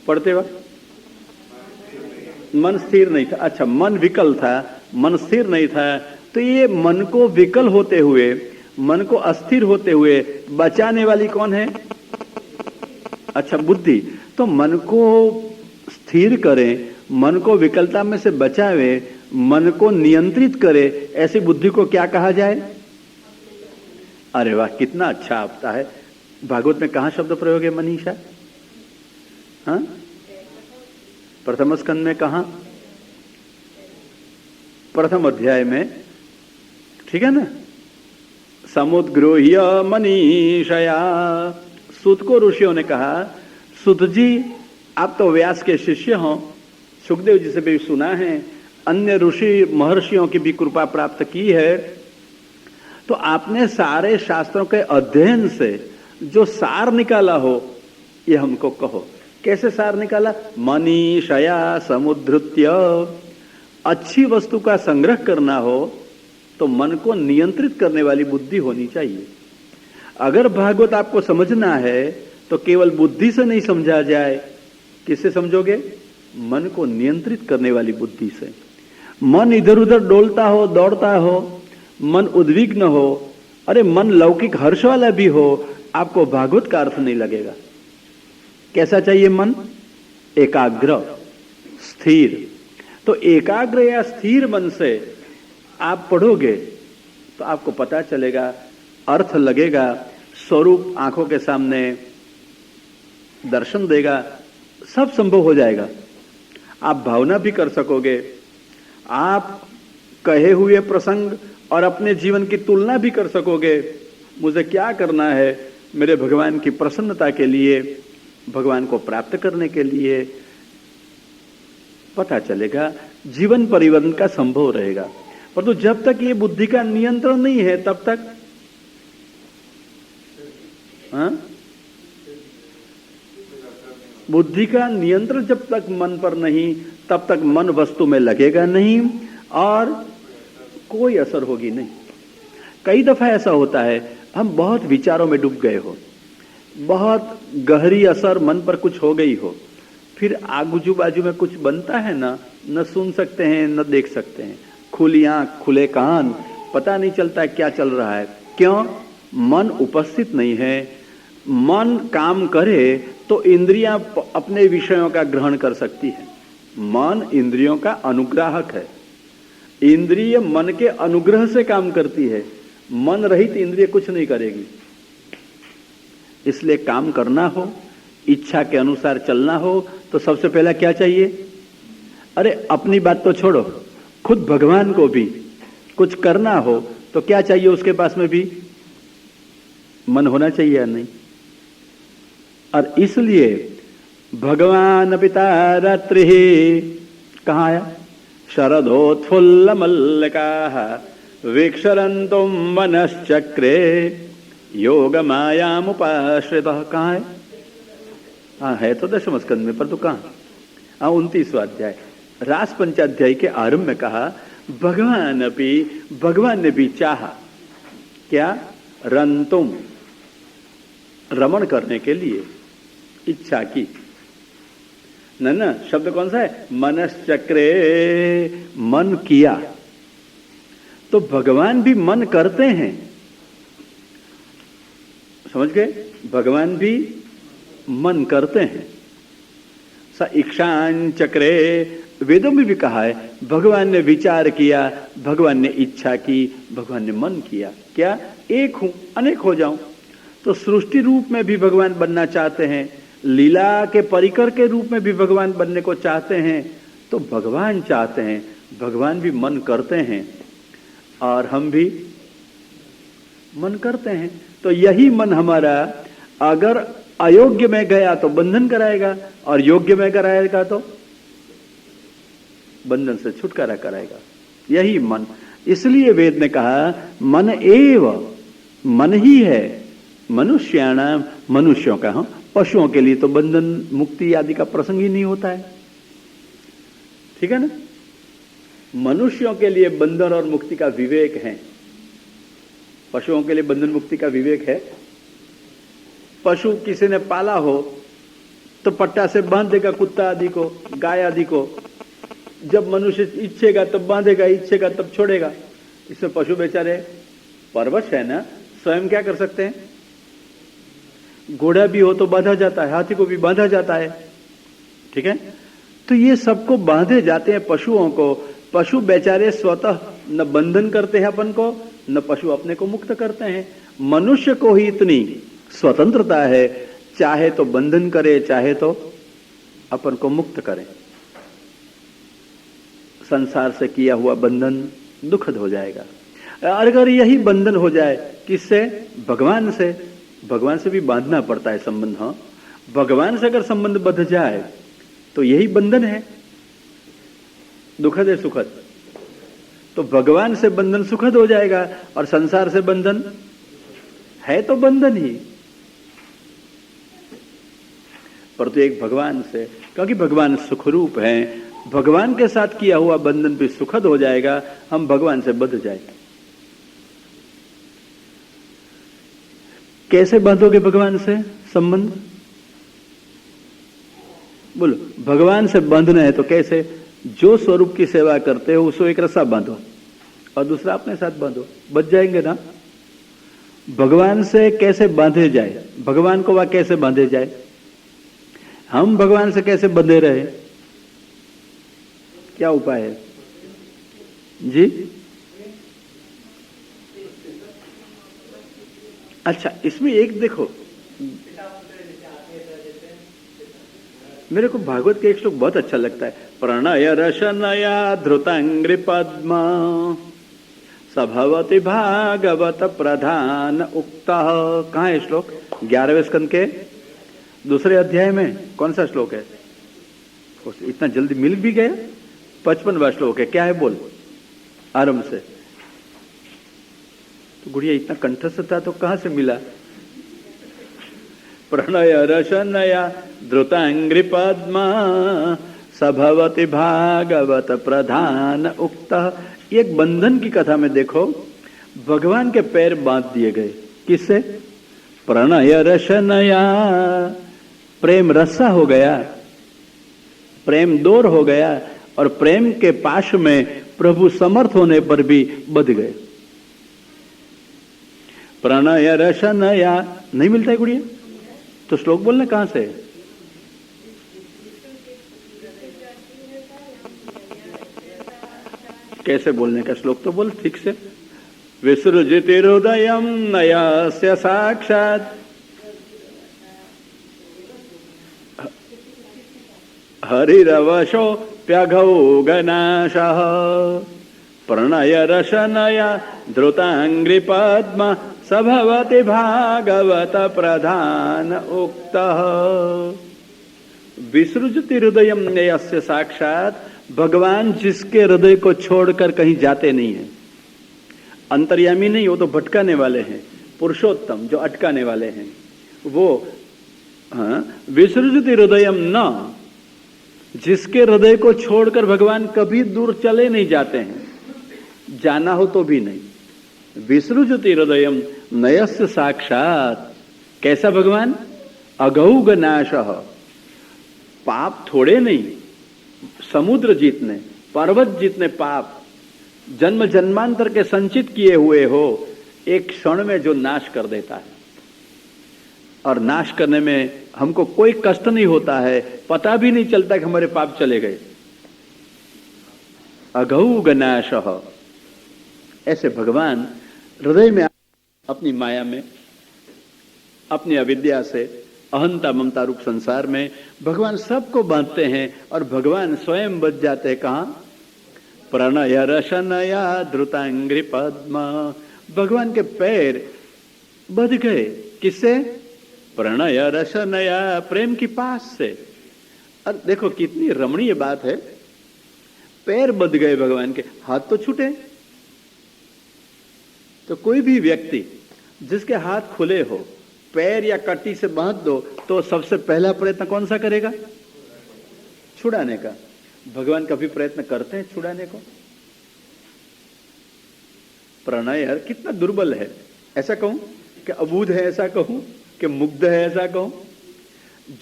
पढ़ते वक्त? मन स्थिर नहीं था। अच्छा, मन विकल था, मन स्थिर नहीं था। तो ये मन को विकल होते हुए, मन को अस्थिर होते हुए बचाने वाली कौन है? अच्छा, बुद्धि। तो मन को स्थिर करें, मन को विकलता में से बचावे, मन को नियंत्रित करे, ऐसी बुद्धि को क्या कहा जाए? अरे वाह, कितना अच्छा आता है। भागवत में कहां शब्द प्रयोग है मनीषा? हाँ, प्रथम स्कंद में कहां? प्रथम अध्याय में, ठीक है ना। समुद्रोह्य मनीषया, सूत को ऋषियों ने कहा, सूत जी आप तो व्यास के शिष्य हो, सुखदेव जी से भी सुना है, अन्य ऋषि महर्षियों की भी कृपा प्राप्त की है, तो आपने सारे शास्त्रों के अध्ययन से जो सार निकाला हो, ये हमको कहो। कैसे सार निकाला? मनीषया समुद्धृत्य। अच्छी वस्तु का संग्रह करना हो तो मन को नियंत्रित करने वाली बुद्धि होनी चाहिए। अगर भागवत आपको समझना है तो केवल बुद्धि से नहीं समझा जाए, किससे समझोगे? मन को नियंत्रित करने वाली बुद्धि से। मन इधर उधर डोलता हो, दौड़ता हो, मन उद्विग्न हो, अरे मन लौकिक हर्ष वाला भी हो, आपको भागवत का अर्थ नहीं लगेगा। कैसा चाहिए मन? एकाग्र, स्थिर। तो एकाग्र या स्थिर मन से आप पढ़ोगे तो आपको पता चलेगा, अर्थ लगेगा, स्वरूप आंखों के सामने दर्शन देगा, सब संभव हो जाएगा। आप भावना भी कर सकोगे, आप कहे हुए प्रसंग और अपने जीवन की तुलना भी कर सकोगे। मुझे क्या करना है मेरे भगवान की प्रसन्नता के लिए, भगवान को प्राप्त करने के लिए पता चलेगा, जीवन परिवर्तन का संभव रहेगा। परंतु जब तक ये बुद्धि का नियंत्रण नहीं है तब तक बुद्धि का नियंत्रण जब तक मन पर नहीं, तब तक मन वस्तु में लगेगा नहीं और कोई असर होगी नहीं। कई दफा ऐसा होता है, हम बहुत विचारों में डूब गए हो, बहुत गहरी असर मन पर कुछ हो गई हो, फिर आजू बाजू में कुछ बनता है ना, न सुन सकते हैं न देख सकते हैं, खुली आंख खुले कान, पता नहीं चलता है क्या चल रहा है। क्यों? मन उपस्थित नहीं है। मन काम करे तो इंद्रियां अपने विषयों का ग्रहण कर सकती है। मन इंद्रियों का अनुग्राहक है। इंद्रिय मन के अनुग्रह से काम करती है। मन रहित इंद्रिय कुछ नहीं करेगी। इसलिए काम करना हो, इच्छा के अनुसार चलना हो तो सबसे पहला क्या चाहिए? अरे अपनी बात तो छोड़ो, खुद भगवान को भी कुछ करना हो तो क्या चाहिए? उसके पास में भी मन होना चाहिए या नहीं? और इसलिए भगवान पिता रात्रि कहाँ आया? शरदोत्फुल्ल मल्लिका वीक्षरन्तुम मनश्चक्रे योग मायामुपाश्रित। कहाँ है? हाँ है तो दशम स्कंद में, पर तो कहाँ? हाँ 29वां अध्याय रास पंचाध्याय के आरंभ में कहा भगवान ने भी चाहा क्या? रंतुम, रमण करने के लिए इच्छा की। न शब्द कौन सा है? मनश्चक्रे, मन किया। तो भगवान भी मन करते हैं, समझ गए? भगवान भी मन करते हैं। स इक्षां चक्रे, वेदों में भी कहा है भगवान ने विचार किया, भगवान ने इच्छा की, भगवान ने मन किया। क्या? एक हूं, अनेक हो जाऊं। तो सृष्टि रूप में भी भगवान बनना चाहते हैं, लीला के परिकर के रूप में भी भगवान बनने को चाहते हैं। तो भगवान चाहते हैं, भगवान भी मन करते हैं और हम भी मन करते हैं। तो यही मन हमारा अगर अयोग्य में गया तो बंधन कराएगा और योग्य में कराएगा तो बंधन से छुटकारा कराएगा। यही मन। इसलिए वेद ने कहा मन एव, मन ही है मनुष्याणाम, मनुष्यों का। हाँ, पशुओं के लिए तो बंधन मुक्ति आदि का प्रसंग ही नहीं होता है, ठीक है ना? मनुष्यों के लिए बंधन और मुक्ति का विवेक है, पशुओं के लिए बंधन मुक्ति का विवेक है। पशु किसी ने पाला हो तो पट्टा से बांध देगा कुत्ता आदि को, गाय आदि को। जब मनुष्य इच्छेगा तब बांधेगा, इच्छेगा तब छोड़ेगा। इसमें पशु बेचारे परवश है ना, स्वयं क्या कर सकते हैं? घोड़ा भी हो तो बांधा जाता है, हाथी को भी बांधा जाता है, ठीक है? तो ये सबको बांधे जाते हैं पशुओं को। पशु बेचारे स्वतः न बंधन करते हैं अपन को, न पशु अपने को मुक्त करते हैं। मनुष्य को ही इतनी स्वतंत्रता है, चाहे तो बंधन करे, चाहे तो अपन को मुक्त करे। संसार से किया हुआ बंधन दुखद हो जाएगा। अगर यही बंधन हो जाए किससे? भगवान से। भगवान से भी बांधना पड़ता है संबंध। हाँ, भगवान से अगर संबंध बंध जाए तो यही बंधन है, दुखद है सुखद। तो भगवान से बंधन सुखद हो जाएगा और संसार से बंधन है तो बंधन ही, परंतु एक भगवान से, क्योंकि भगवान सुखरूप हैं, भगवान के साथ किया हुआ बंधन भी सुखद हो जाएगा। हम भगवान से बंध जाएंगे। कैसे बांधोगे भगवान से संबंध? बोलो, भगवान से बांधना है तो कैसे? जो स्वरूप की सेवा करते हो उसको एक रस्सा बांधो और दूसरा अपने साथ बांधो, बच जाएंगे ना। भगवान से कैसे बांधे जाए? भगवान को वह कैसे बांधे जाए? हम भगवान से कैसे बंधे रहे? क्या उपाय है जी? अच्छा, इसमें एक देखो, मेरे को भागवत का एक श्लोक बहुत अच्छा लगता है। प्रणय रशनया धृतांग्रि पद्मा सभवति भागवत प्रधान उक्तः। कहाँ है श्लोक? 11वें स्कंद के दूसरे अध्याय में कौन सा श्लोक है? इतना जल्दी मिल भी गया। 55वां श्लोक है। क्या है बोल आरंभ से। तो गुड़िया इतना कंठस्थ था तो कहां से मिला? प्रणय रशनया द्रुतांग्रि पद्मा सभवति भागवत प्रधान उक्त। एक बंधन की कथा में देखो, भगवान के पैर बांध दिए गए। किससे? प्रणय रशनया। प्रेम रस्सा हो गया, प्रेम डोर हो गया, और प्रेम के पाश में प्रभु समर्थ होने पर भी बंध गए। प्रणय रशनया नहीं मिलता है गुड़िया, तो श्लोक बोलना कहां से? कैसे बोलने का? श्लोक तो बोल ठीक से। विसृजति हृदयं नयस्य साक्षात् हरिरवशो प्यघौ गनाशः प्रणय रशनया द्रुतांग्रि पद्म सभवति भागवत प्रधान उक्तः। विसृजति हृदयं नयस्य साक्षात्। भगवान जिसके हृदय को छोड़कर कहीं जाते नहीं है, अंतर्यामी नहीं, वो तो भटकाने वाले हैं। पुरुषोत्तम जो अटकाने वाले हैं वो। विसृजति हृदयम न, जिसके हृदय को छोड़कर भगवान कभी दूर चले नहीं जाते हैं, जाना हो तो भी नहीं। विसृजति हृदयम नयस्य साक्षात। कैसा भगवान? अघौघ नाशः। पाप थोड़े नहीं, समुद्र जितने, पर्वत जितने पाप जन्म जन्मांतर के संचित किए हुए हो, एक क्षण में जो नाश कर देता है। और नाश करने में हमको कोई कष्ट नहीं होता है, पता भी नहीं चलता कि हमारे पाप चले गए। अघौघ नाशः। ऐसे भगवान हृदय में अपनी माया में, अपनी अविद्या से, अहंता ममता रूप संसार में भगवान सबको बांधते हैं, और भगवान स्वयं बच जाते हैं। कहां? प्रणय रशनया द्रुतांग्रि पद्म। भगवान के पैर बंध गए। किससे? प्रणय रशनया, प्रेम की पास से। और देखो कितनी रमणीय बात है, पैर बंध गए भगवान के, हाथ तो छूटे। तो कोई भी व्यक्ति जिसके हाथ खुले हो, पैर या कट्टी से बांध दो, तो सबसे पहला प्रयत्न कौन सा करेगा? छुड़ाने का। भगवान कभी प्रयत्न करते हैं छुड़ाने को? प्रणय कितना दुर्बल है। ऐसा कहूं कि अबूध है, ऐसा कहूं कि मुग्ध है, ऐसा कहूं?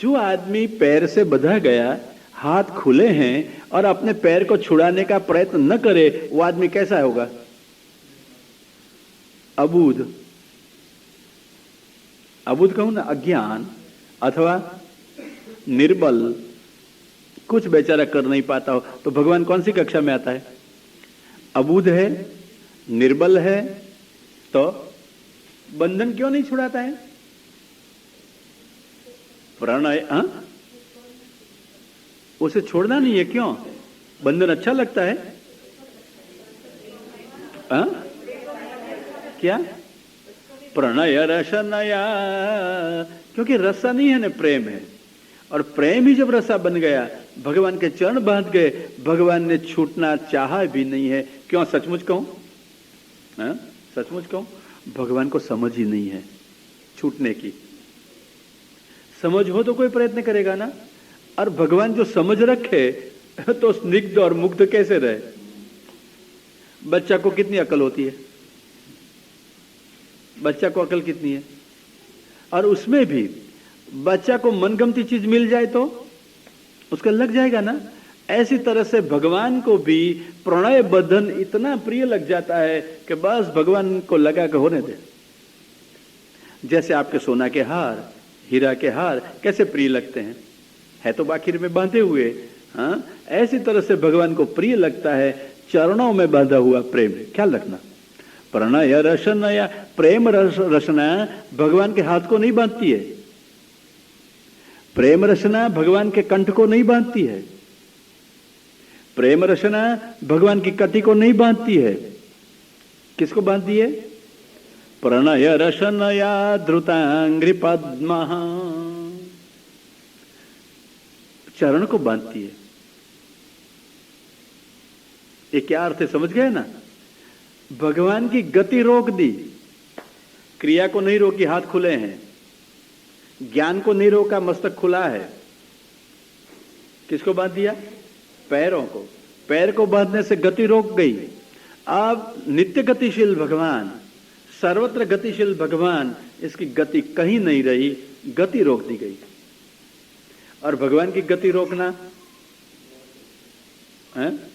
जो आदमी पैर से बंधा गया, हाथ खुले हैं, और अपने पैर को छुड़ाने का प्रयत्न न करे, वो आदमी कैसा होगा? अबूध। अबूध कहूं ना, अज्ञान अथवा निर्बल, कुछ बेचारा कर नहीं पाता हो। तो भगवान कौन सी कक्षा में आता है? अबूध है, निर्बल है, तो बंधन क्यों नहीं छुड़ाता है? प्रणय, उसे छोड़ना नहीं है। क्यों? बंधन अच्छा लगता है? क्या? प्रणय रसनया, क्योंकि रसा नहीं है ना, प्रेम है। और प्रेम ही जब रसा बन गया, भगवान के चरण बांध गए, भगवान ने छूटना चाहा भी नहीं है। क्यों? सचमुच कहूं, सचमुच कहूं, भगवान को समझ ही नहीं है छूटने की। समझ हो तो कोई प्रयत्न करेगा ना। और भगवान जो समझ रखे तो स्निग्ध और मुग्ध कैसे रहे? बच्चा को कितनी अकल होती है? बच्चा को अकल कितनी है? और उसमें भी बच्चा को मनगमती चीज मिल जाए तो उसका लग जाएगा ना। ऐसी तरह से भगवान को भी प्रणय बंधन इतना प्रिय लग जाता है कि बस भगवान को लगा के होने दे। जैसे आपके सोना के हार, हीरा के हार कैसे प्रिय लगते हैं, है तो बाखिर में बांधे हुए। हाँ, ऐसी तरह से भगवान को प्रिय लगता है चरणों में बांधा हुआ प्रेम। ख्याल रखना, प्रणय रसना, प्रेम रसना भगवान के हाथ को नहीं बांधती है। प्रेम रसना भगवान के कंठ को नहीं बांधती है। प्रेम रसना भगवान की कटी को नहीं बांधती है। किसको बांधती है? प्रणय रसनया द्रुतांग्रि पद्मः। चरण को बांधती है। ये क्या अर्थ है, समझ गए ना? भगवान की गति रोक दी, क्रिया को नहीं रोकी, हाथ खुले हैं। ज्ञान को नहीं रोका, मस्तक खुला है। किसको बांध दिया? पैरों को। पैर को बांधने से गति रोक गई। अब नित्य गतिशील भगवान, सर्वत्र गतिशील भगवान, इसकी गति कहीं नहीं रही, गति रोक दी गई। और भगवान की गति रोकना है,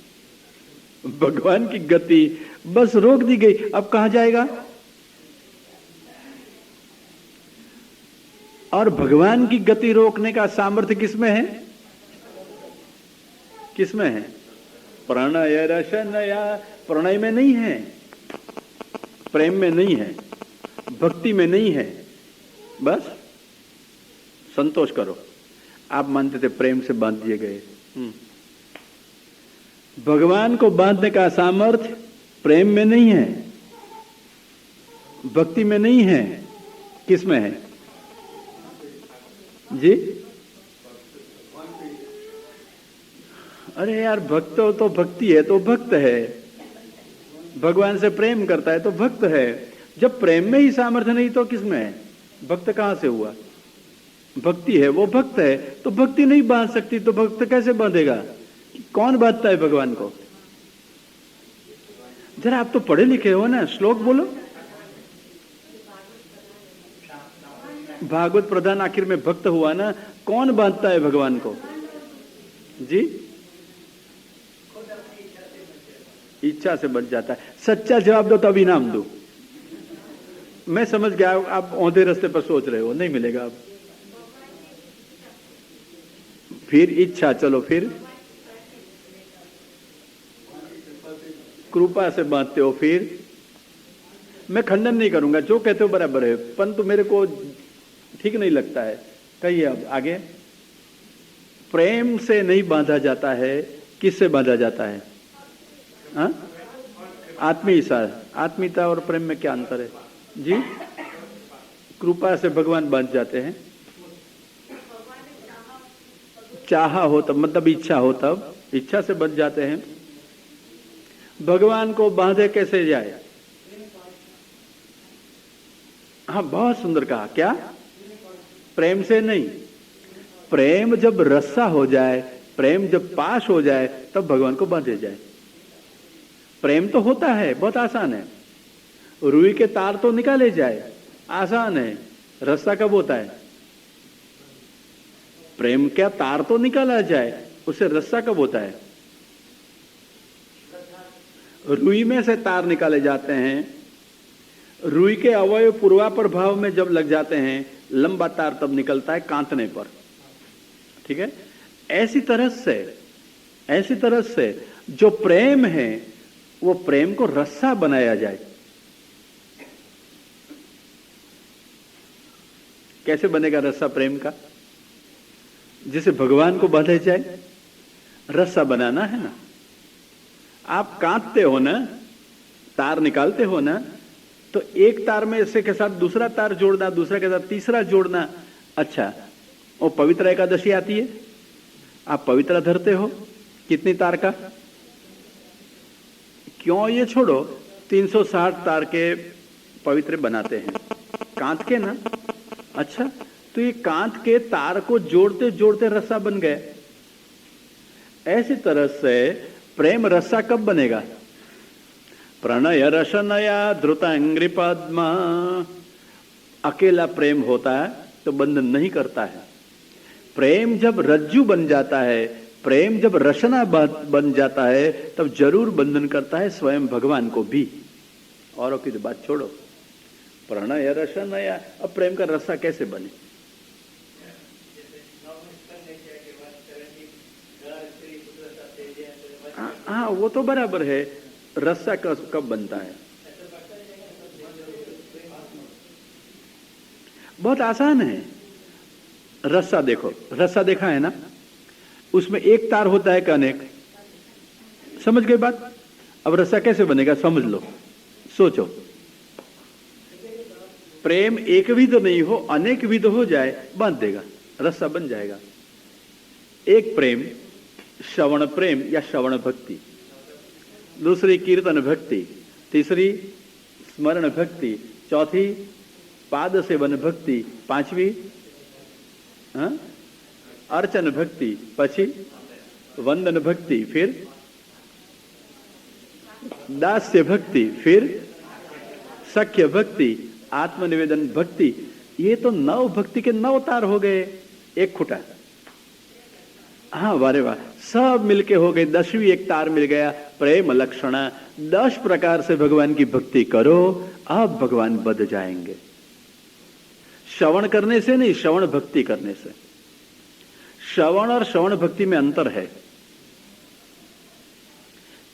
भगवान की गति बस रोक दी गई। अब कहां जाएगा? और भगवान की गति रोकने का सामर्थ्य किसमें है? किसमें है? प्रणय रशनया। प्रणय में नहीं है, प्रेम में नहीं है, भक्ति में नहीं है। बस संतोष करो। आप मानते थे प्रेम से बांध दिए गए। भगवान को बांधने का सामर्थ्य प्रेम में नहीं है, भक्ति में नहीं है, किसमें है जी? अरे यार, भक्त हो तो भक्ति है तो भक्त है, भगवान से प्रेम करता है तो भक्त है। जब प्रेम में ही सामर्थ्य नहीं तो किसमें है? भक्त कहां से हुआ? भक्ति है, वो भक्त है, तो भक्ति नहीं बांध सकती तो भक्त कैसे बांधेगा? कौन बांधता है भगवान को? जरा आप तो पढ़े लिखे हो ना, श्लोक बोलो। भागवत प्रधान आखिर में भक्त हुआ ना, कौन बांधता है भगवान को जी? इच्छा से बच जाता है। सच्चा जवाब दो तब इनाम दो। मैं समझ गया आप औंधे रास्ते पर सोच रहे हो, नहीं मिलेगा अब। फिर इच्छा, चलो फिर कृपा से बांधते हो। फिर मैं खंडन नहीं करूंगा, जो कहते हो बराबर है, परंतु मेरे को ठीक नहीं लगता है। कहिए अब आगे। प्रेम से नहीं बांधा जाता है, किससे बांधा जाता है? आत्मीयता और प्रेम में क्या अंतर है जी? कृपा से भगवान बांध जाते हैं। चाहा हो तब, मतलब इच्छा हो तब, इच्छा से बच जाते हैं। भगवान को बांधे कैसे जाए? हाँ, बहुत सुंदर कहा। क्या? प्रेम से नहीं। प्रेम जब रस्सा हो जाए, प्रेम जब पाश हो जाए, तब भगवान को बांधे जाए। प्रेम तो होता है, बहुत आसान है। रुई के तार तो निकाले जाए, आसान है। रस्सा कब होता है? प्रेम क्या तार तो निकाला जाए, उससे रस्सा कब होता है? रुई में से तार निकाले जाते हैं। रुई के अवयव पूर्वापर भाव में जब लग जाते हैं, लंबा तार तब निकलता है कांतने पर। ठीक है? ऐसी तरह से जो प्रेम है, वो प्रेम को रस्सा बनाया जाए। कैसे बनेगा रस्सा प्रेम का? जिसे भगवान को बांधे जाए, रस्सा बनाना है ना। आप काटते हो ना, तार निकालते हो ना, तो एक तार में इससे के साथ दूसरा तार जोड़ना, दूसरा के साथ तीसरा जोड़ना। अच्छा, वो पवित्र एकादशी आती है, आप पवित्र धरते हो, कितनी तार का? क्यों ये छोड़ो, 360 तार के पवित्र बनाते हैं, कांच के ना। अच्छा, तो ये कांच के तार को जोड़ते जोड़ते रस्सा बन गए। ऐसी तरह से प्रेम रस्सा कब बनेगा? प्रणय रशनया धृतांग्रि पद्मा। अकेला प्रेम होता है तो बंधन नहीं करता है। प्रेम जब रज्जु बन जाता है, प्रेम जब रशना बन जाता है, तब जरूर बंधन करता है, स्वयं भगवान को भी। औरों की तो बात छोड़ो। प्रणय रशनया, अब प्रेम का रस्सा कैसे बने? हाँ, वो तो बराबर है। रस्सा कब बनता है? बहुत आसान है। रस्सा देखो, रस्सा देखा है ना, उसमें एक तार होता है कि अनेक? समझ गए बात? अब रस्सा कैसे बनेगा समझ लो, सोचो। प्रेम एक विध नहीं हो, अनेक विध हो जाए, बांध देगा, रस्सा बन जाएगा। एक प्रेम श्रवण प्रेम या श्रवण भक्ति, दूसरी कीर्तन भक्ति, तीसरी स्मरण भक्ति, चौथी पाद सेवन भक्ति, पांचवी अर्चन भक्ति, पछी वंदन भक्ति, फिर दास्य भक्ति, फिर सख्य भक्ति, आत्मनिवेदन भक्ति। ये तो 9 भक्ति के 9 तार हो गए, एक खुटा। हाँ वारे वाह, सब मिलके हो गए, 10वीं एक तार मिल गया, प्रेम लक्षणा। 10 प्रकार से भगवान की भक्ति करो, अब भगवान बध जाएंगे। श्रवण करने से नहीं, श्रवण भक्ति करने से। श्रवण और श्रवण भक्ति में अंतर है।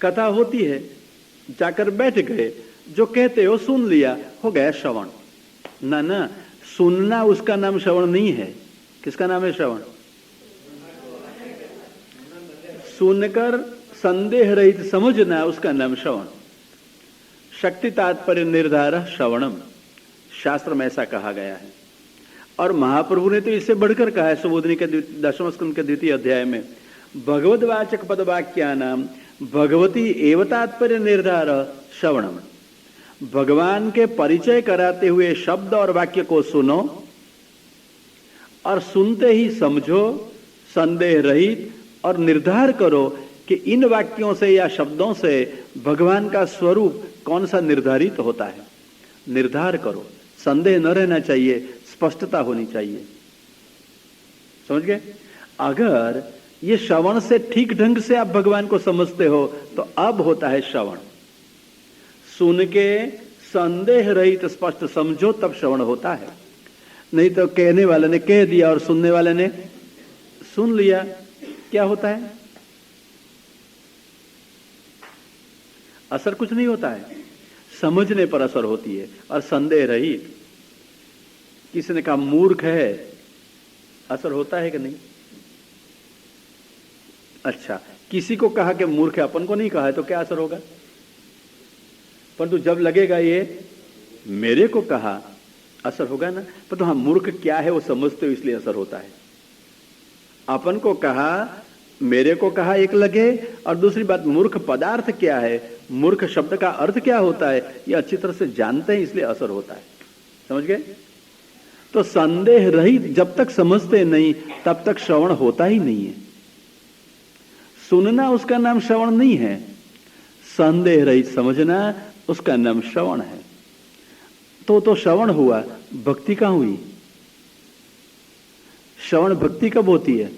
कथा होती है, जाकर बैठ गए, जो कहते हो सुन लिया, हो गया श्रवण। ना ना, सुनना उसका नाम श्रवण नहीं है। किसका नाम है श्रवण? सुनकर संदेह रहित समझना, उसका नाम श्रवण। शक्ति तात्पर्य निर्धार श्रवणम, शास्त्र में ऐसा कहा गया है। और महाप्रभु ने तो इससे बढ़कर कहा है, सुबोधनी के 10वें स्कंद के 2य अध्याय में, भगवद्वाचक पदवाक्यानाम भगवती एव तात्पर्य निर्धार श्रवणम। भगवान के परिचय कराते हुए शब्द और वाक्य को सुनो और सुनते ही समझो, संदेह रहित, और निर्धार करो कि इन वाक्यों से या शब्दों से भगवान का स्वरूप कौन सा निर्धारित होता है। निर्धार करो, संदेह न रहना चाहिए, स्पष्टता होनी चाहिए। समझ गए? अगर ये श्रवण से ठीक ढंग से आप भगवान को समझते हो तो अब होता है श्रवण। सुन के संदेह रहित स्पष्ट समझो, तब श्रवण होता है। नहीं तो कहने वाले ने कह दिया और सुनने वाले ने सुन लिया, क्या होता है? असर कुछ नहीं होता है। समझने पर असर होती है और संदेह रहित। किसी ने कहा मूर्ख है, असर होता है कि नहीं? अच्छा, किसी को कहा कि मूर्ख है, अपन को नहीं कहा है, तो क्या असर होगा? परंतु जब लगेगा ये मेरे को कहा, असर होगा ना। पर तो हाँ, मूर्ख क्या है वो समझते हो, इसलिए असर होता है। अपन को कहा, मेरे को कहा एक लगे, और दूसरी बात मूर्ख पदार्थ क्या है, मूर्ख शब्द का अर्थ क्या होता है, ये अच्छी तरह से जानते हैं, इसलिए असर होता है। समझ गए? तो संदेह रहित जब तक समझते नहीं तब तक श्रवण होता ही नहीं है। सुनना उसका नाम श्रवण नहीं है, संदेह रहित समझना उसका नाम श्रवण है। तो श्रवण हुआ, भक्ति कहां हुई? श्रवण भक्ति कब होती है?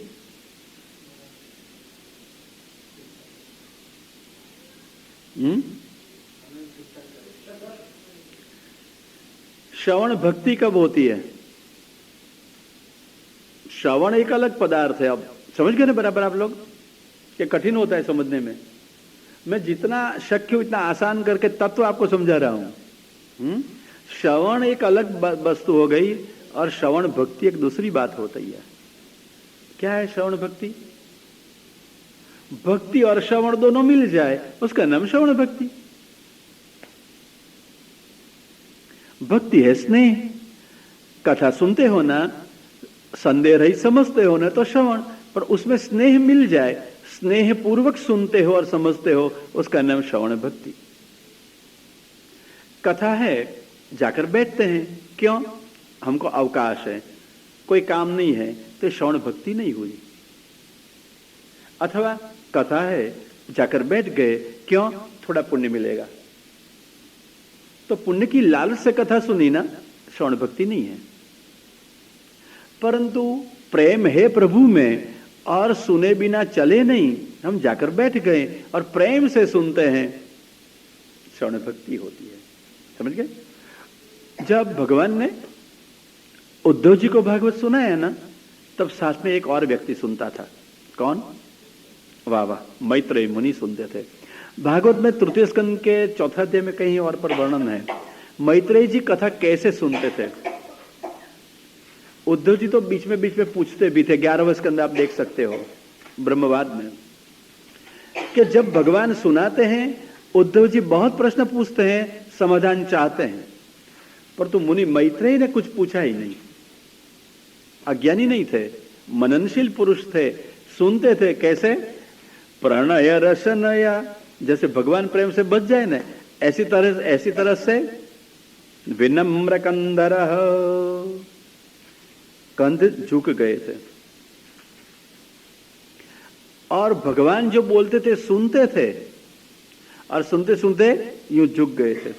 श्रवण भक्ति कब होती है? श्रवण एक अलग पदार्थ है। अब समझ गए ना बराबर आप लोग? कि कठिन होता है समझने में। मैं जितना शक्य हो इतना आसान करके तत्व आपको समझा रहा हूं। श्रवण एक अलग वस्तु हो गई और श्रवण भक्ति एक दूसरी बात होती है। क्या है श्रवण भक्ति? भक्ति और श्रवण दोनों मिल जाए, उसका नाम श्रवण भक्ति। भक्ति है स्नेह। कथा सुनते हो ना, संदेह रहित समझते हो ना, तो श्रवण। पर उसमें स्नेह मिल जाए, स्नेह पूर्वक सुनते हो और समझते हो, उसका नाम श्रवण भक्ति। कथा है, जाकर बैठते हैं, क्यों? हमको अवकाश है, कोई काम नहीं है, तो श्रवण भक्ति नहीं हुई। अथवा कथा है, जाकर बैठ गए, क्यों? थोड़ा पुण्य मिलेगा, तो पुण्य की लालच से कथा सुनी ना, श्रवण भक्ति नहीं है। परंतु प्रेम है प्रभु में और सुने बिना चले नहीं, हम जाकर बैठ गए और प्रेम से सुनते हैं, श्रवण भक्ति होती है। समझ गए? जब भगवान ने उद्धव जी को भागवत सुनाया ना, तब साथ में एक और व्यक्ति सुनता था। कौन? वाह वाह, मैत्रेय मुनि सुनते थे। भागवत में 3 स्कंद के 4 अध्याय में कहीं और पर वर्णन है मैत्रेय जी कथा कैसे सुनते थे। उद्धव जी तो बीच में पूछते भी थे। 11वें स्कंद आप देख सकते हो ब्रह्मवाद में, कि जब भगवान सुनाते हैं उद्धव जी बहुत प्रश्न पूछते हैं, समाधान चाहते हैं, पर तो मुनि मैत्रेय ने कुछ पूछा ही नहीं। अज्ञानी नहीं थे, मननशील पुरुष थे, सुनते थे कैसे? प्रणय रसनया, जैसे भगवान प्रेम से बच जाए ना, ऐसी तरह से विनम्र कंदर, कंध झुक गए थे और भगवान जो बोलते थे सुनते थे और सुनते सुनते यूं झुक गए थे।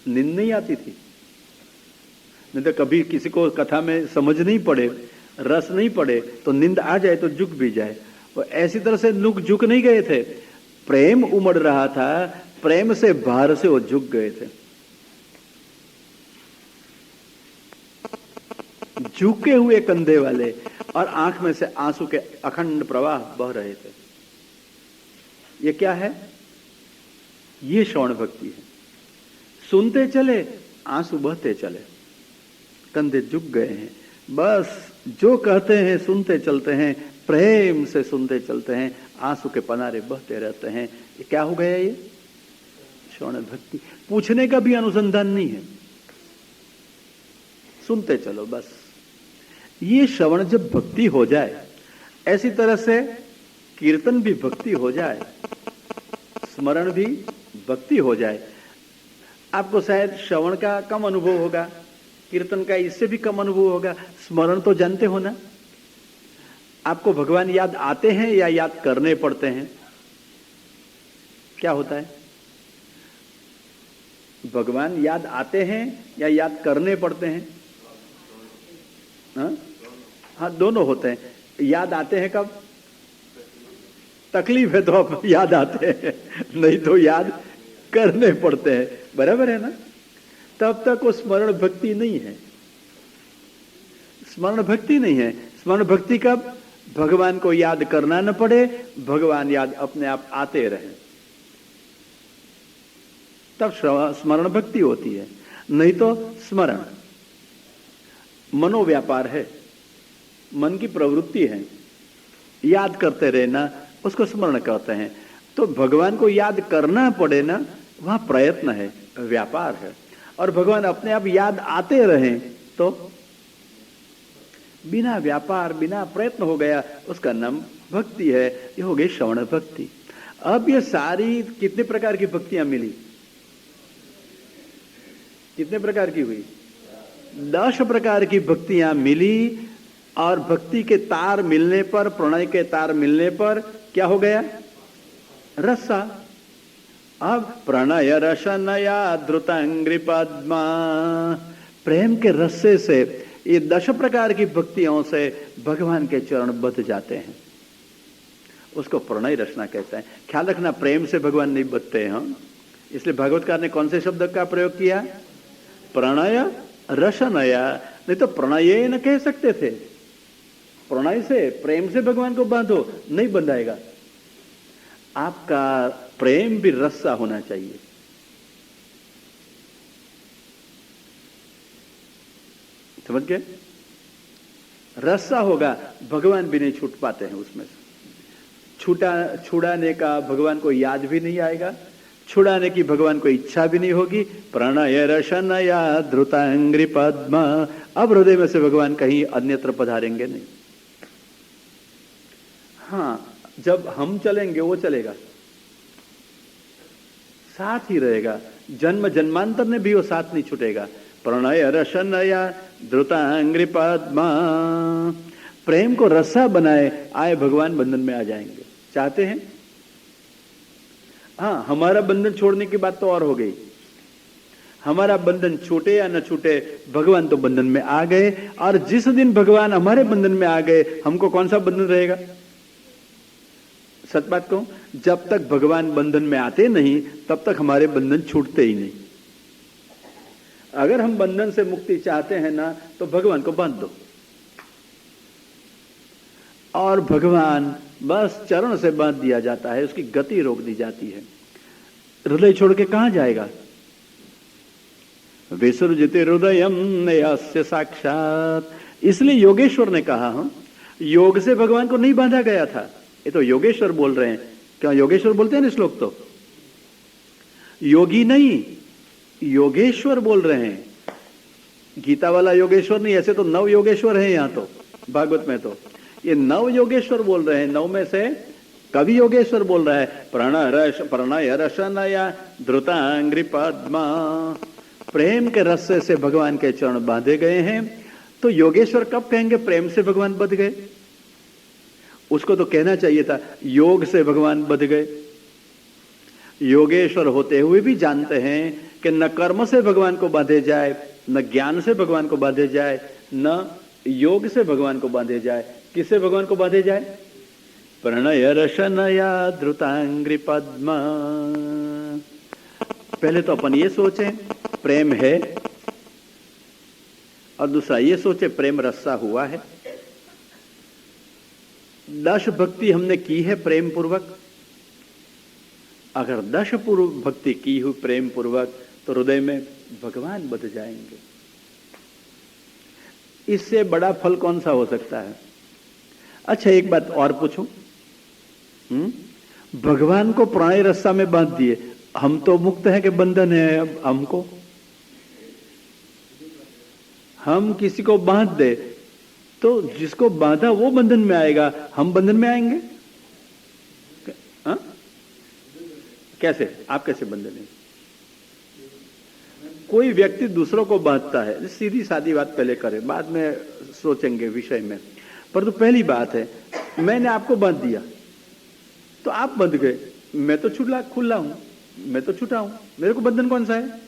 नींद नहीं आती थी, नहीं तो कभी किसी को कथा में समझ नहीं पड़े, रस नहीं पड़े तो नींद आ जाए तो झुक भी जाए। और ऐसी तरह से लोग झुक नहीं गए थे, प्रेम उमड़ रहा था, प्रेम से बाहर से वो झुक गए थे। झुके हुए कंधे वाले और आंख में से आंसू के अखंड प्रवाह बह रहे थे। ये क्या है? ये श्रवण भक्ति है। सुनते चले, आंसू बहते चले, कंधे झुक गए हैं, बस जो कहते हैं सुनते चलते हैं, प्रेम से सुनते चलते हैं, आंसू के पनारे बहते रहते हैं। ये क्या हो गया? ये श्रवण भक्ति। पूछने का भी अनुसंधान नहीं है, सुनते चलो बस। ये श्रवण जब भक्ति हो जाए, ऐसी तरह से कीर्तन भी भक्ति हो जाए, स्मरण भी भक्ति हो जाए। आपको शायद श्रवण का कम अनुभव होगा, कीर्तन का इससे भी कम अनुभव होगा, स्मरण तो जानते हो ना। आपको भगवान याद आते हैं या याद करने पड़ते हैं? क्या होता है? भगवान याद आते हैं या याद करने पड़ते हैं? हाँ, दोनों होते हैं। याद आते हैं कब? तकलीफ है तो अब याद आते हैं, नहीं तो याद करने पड़ते हैं, बराबर है ना। तब तक वो स्मरण भक्ति नहीं है। स्मरण भक्ति नहीं है। स्मरण भक्ति कब? भगवान को याद करना न पड़े, भगवान याद अपने आप आते रहे, तब स्मरण भक्ति होती है। नहीं तो स्मरण मनोव्यापार है, मन की प्रवृत्ति है, याद करते रहना, उसको स्मरण कहते हैं। तो भगवान को याद करना पड़े ना, वहां प्रयत्न है, व्यापार है। और भगवान अपने आप याद आते रहें तो बिना व्यापार बिना प्रयत्न हो गया, उसका नाम भक्ति है। ये हो गई श्रवण भक्ति। अब ये सारी कितने प्रकार की भक्तियां मिली? कितने प्रकार की हुई? 10 प्रकार की भक्तियां मिली। और भक्ति के तार मिलने पर, प्रणय के तार मिलने पर क्या हो गया? रसा। अब प्रणय रसनया द्रुतांग्रि पद्मा, प्रेम के रस्से से ये 10 प्रकार की भक्तियों से भगवान के चरण बध जाते हैं, उसको प्रणय रचना कहते हैं। ख्याल रखना, प्रेम से भगवान नहीं बधते हैं। इसलिए भागवतकार ने कौन से शब्द का प्रयोग किया? प्रणय रसनया। नहीं तो प्रणय न कह सकते थे। प्रणय से, प्रेम से भगवान को बांधो, नहीं बंधाएगा। आपका प्रेम भी रस्सा होना चाहिए। समझ गए? रस्सा होगा, भगवान भी नहीं छूट पाते हैं उसमें से। छुड़ाने का भगवान को याद भी नहीं आएगा, छुड़ाने की भगवान को इच्छा भी नहीं होगी। प्रणय रसनया द्रुतांग्रि पद्मा। अब हृदय में से भगवान कहीं अन्यत्र पधारेंगे नहीं। हाँ, जब हम चलेंगे वो चलेगा, साथ ही रहेगा। जन्म जन्मांतर में भी वो साथ नहीं छूटेगा। प्रणय रसनया द्रुतांग्रि पद्मा। प्रेम को रसा बनाए, आए भगवान बंधन में आ जाएंगे। चाहते हैं? हाँ, हमारा बंधन छोड़ने की बात तो और हो गई। हमारा बंधन छूटे या न छूटे, भगवान तो बंधन में आ गए। और जिस दिन भगवान हमारे बंधन में आ गए, हमको कौन सा बंधन रहेगा? सच बात कहूं, जब तक भगवान बंधन में आते नहीं, तब तक हमारे बंधन छूटते ही नहीं। अगर हम बंधन से मुक्ति चाहते हैं ना, तो भगवान को बांध दो और भगवान बस चरण से बांध दिया जाता है, उसकी गति रोक दी जाती है। हृदय छोड़ के कहां जाएगा? विसर्जित हृदयम नयस्य साक्षात। इसलिए योगेश्वर ने कहा, योग से भगवान को नहीं बांधा गया था। ये तो योगेश्वर बोल रहे हैं। क्या योगेश्वर बोलते हैं ना श्लोक? तो योगी नहीं, योगेश्वर बोल रहे हैं। गीता वाला योगेश्वर नहीं, ऐसे तो 9 योगेश्वर हैं यहां तो भागवत में। तो ये नव योगेश्वर बोल रहे हैं, नव में से कवि योगेश्वर बोल रहा है। प्रणय रसनया धृतांग्रि पद्मा, प्रेम के रस से भगवान के चरण बांधे गए हैं। तो योगेश्वर कब कहेंगे प्रेम से भगवान बध गए? उसको तो कहना चाहिए था योग से भगवान बध गए। योगेश्वर होते हुए भी जानते हैं कि न कर्म से भगवान को बांधे जाए, न ज्ञान से भगवान को बांधे जाए, न योग से भगवान को बांधे जाए। किससे भगवान को बांधे जाए? प्रणय रशनया धृतांग्रि पद्मा। पहले तो अपन ये सोचें प्रेम है, और दूसरा ये सोचे प्रेम रस्सा हुआ है। दश भक्ति हमने की है प्रेम पूर्वक। अगर दश पूर्व भक्ति की हुई प्रेम पूर्वक तो हृदय में भगवान बध जाएंगे। इससे बड़ा फल कौन सा हो सकता है? अच्छा एक बात और पूछूं, भगवान को प्रणय रस्सा में बांध दिए, हम तो मुक्त हैं कि बंधन है? अब हमको, हम किसी को बांध दे तो जिसको बांधा वो बंधन में आएगा, हम बंधन में आएंगे? कैसे? आप कैसे बंधन में? कोई व्यक्ति दूसरों को बांधता है, सीधी सादी बात पहले करें, बाद में सोचेंगे विषय में। पर तो पहली बात है, मैंने आपको बांध दिया तो आप बंध गए, मैं तो खुला हूं, मैं तो छूटा हूं, मेरे को बंधन कौन सा है?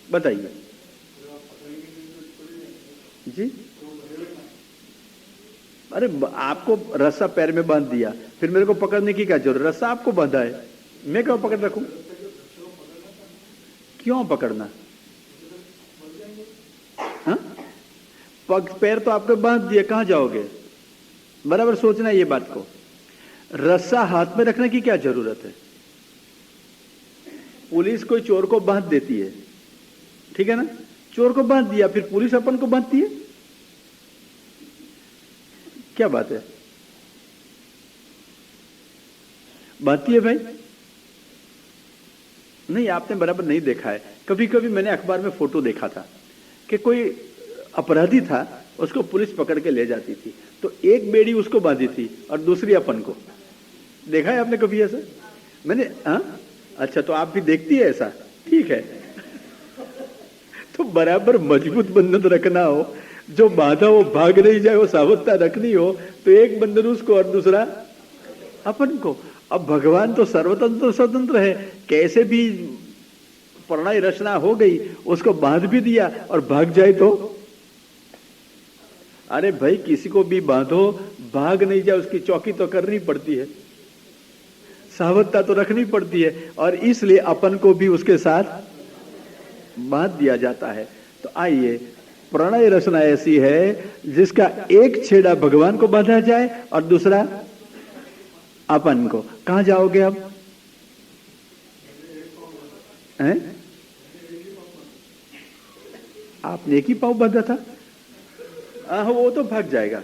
बताइए जी। अरे आपको रस्सा पैर में बांध दिया, फिर मेरे को पकड़ने की क्या जरूरत? रस्सा आपको बांधा है, मैं क्यों पकड़ रखूं? क्यों पकड़ना? हाँ? पैर तो आपको बांध दिए, कहां जाओगे? बराबर सोचना ये बात को। रस्सा हाथ में रखने की क्या जरूरत है? पुलिस कोई चोर को बांध देती है, ठीक है ना? चोर को बांध दिया, फिर पुलिस अपन को बांधती है, क्या बात है? बांधती है भाई? नहीं, आपने बराबर नहीं देखा है। कभी कभी मैंने अखबार में फोटो देखा था कि कोई अपराधी था, उसको पुलिस पकड़ के ले जाती थी, तो एक बेड़ी उसको बांधी थी और दूसरी अपन को। देखा है आपने कभी ऐसा? मैंने, हाँ? अच्छा, तो आप भी देखती है ऐसा? ठीक है। तो बराबर मजबूत बंधन रखना हो, जो बाधा वो भाग नहीं जाए, वो सावधता रखनी हो, तो एक बंधन उसको और दूसरा अपन को। अब भगवान तो सर्वतंत्र स्वतंत्र है, कैसे भी प्रणय रचना हो गई, उसको बांध भी दिया और भाग जाए तो? अरे भाई, किसी को भी बांधो, भाग नहीं जाए, उसकी चौकी तो करनी पड़ती है, सावधता तो रखनी पड़ती है, और इसलिए अपन को भी उसके साथ बांध दिया जाता है। तो आइए, प्रणय रचना ऐसी है जिसका एक छेड़ा भगवान को बांधा जाए और दूसरा अपन को। कहां जाओगे अब? हैं? आपने एक ही पांव बांधा था? वो तो भाग जाएगा।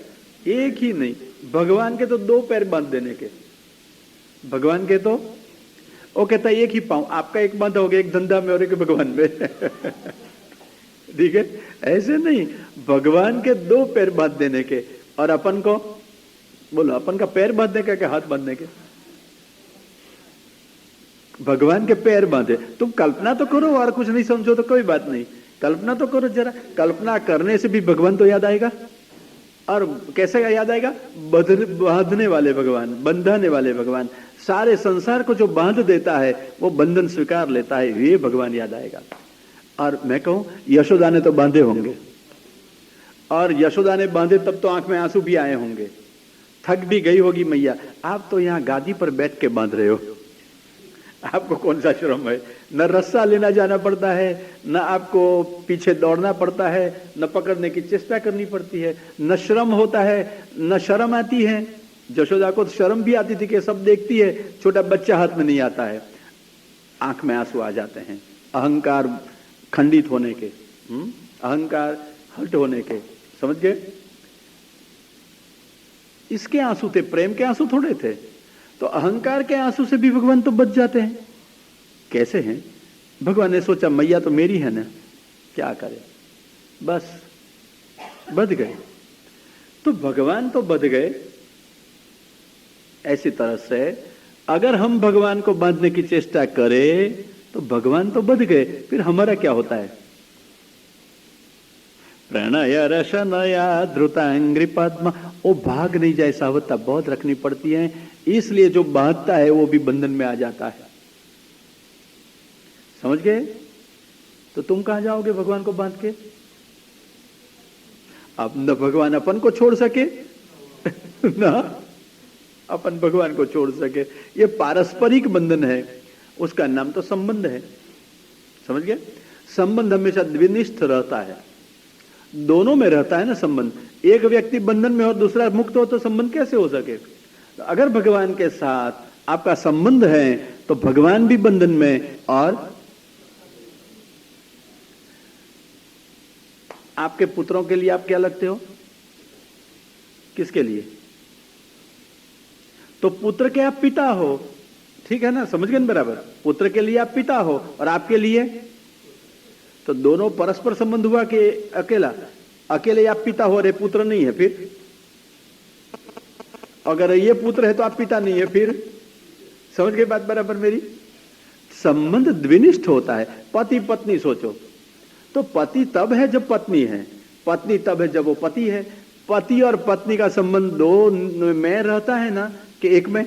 एक ही नहीं, भगवान के तो दो पैर बांध देने के। भगवान के तो वो कहता है एक ही पांव, आपका एक बांधा हो गया, एक धंधा में और एक भगवान में। ठीक है? ऐसे नहीं, भगवान के दो पैर बांध देने के, और अपन को बोलो, अपन का पैर बांधने का क्या हाथ बांधने के? भगवान के पैर बांधे। तुम कल्पना तो करो, और कुछ नहीं समझो तो कोई बात नहीं, कल्पना तो करो जरा। कल्पना करने से भी भगवान तो याद आएगा। और कैसे याद आएगा? बांधने वाले भगवान, बंधाने वाले भगवान, सारे संसार को जो बांध देता है वो बंधन स्वीकार लेता है, ये भगवान याद आएगा। और मैं कहूं, यशोदा ने तो बांधे होंगे, और यशोदा ने बांधे तब तो आंख में आंसू भी आए होंगे, थक भी गई होगी मैया। आप तो यहां गादी पर बैठ के बांध रहे हो, आपको कौन सा श्रम है? न रस्सा लेना जाना पड़ता है, न आपको पीछे दौड़ना पड़ता है, न पकड़ने की चेष्टा करनी पड़ती है, न श्रम होता है, न शर्म आती है। यशोदा को तो शर्म भी आती थी कि सब देखती है, छोटा बच्चा हाथ में नहीं आता है। आंख में आंसू आ जाते हैं, अहंकार खंडित होने के, अहंकार हट होने के, समझ गए? इसके आंसू थे, प्रेम के आंसू थोड़े थे। तो अहंकार के आंसू से भी भगवान तो बच जाते हैं। कैसे हैं? भगवान ने सोचा मैया तो मेरी है ना, क्या करे, बस बच गए। तो भगवान तो बंध गए। ऐसी तरह से अगर हम भगवान को बांधने की चेष्टा करें तो भगवान तो बंध गए, फिर हमारा क्या होता है? प्रणय रशनया धृतांग्रि पद्म, वो भाग नहीं जाए, सावधता बहुत रखनी पड़ती है। इसलिए जो बांधता है वो भी बंधन में आ जाता है। समझ गए? तो तुम कहां जाओगे भगवान को बांध के? अब न भगवान अपन को छोड़ सके ना अपन भगवान को छोड़ सके। ये पारस्परिक बंधन है, उसका नाम तो संबंध है। समझ गए? संबंध हमेशा द्विनिष्ठ रहता है, दोनों में रहता है ना संबंध। एक व्यक्ति बंधन में और दूसरा मुक्त हो तो संबंध कैसे हो सके? तो अगर भगवान के साथ आपका संबंध है तो भगवान भी बंधन में। और आपके पुत्रों के लिए आप क्या लगते हो? किसके लिए? तो पुत्र के आप पिता हो, ठीक है ना? समझ गए ना बराबर? पुत्र के लिए आप पिता हो और आपके लिए, तो दोनों परस्पर संबंध हुआ कि अकेला? अकेले आप पिता हो, अरे पुत्र नहीं है, फिर अगर ये पुत्र है तो आप पिता नहीं है, फिर समझ गए बात बराबर मेरी? संबंध द्विनिष्ठ होता है। पति पत्नी सोचो, तो पति तब है जब पत्नी है, पत्नी तब है जब वो पति है। पति और पत्नी का संबंध दो में रहता है ना कि एक में?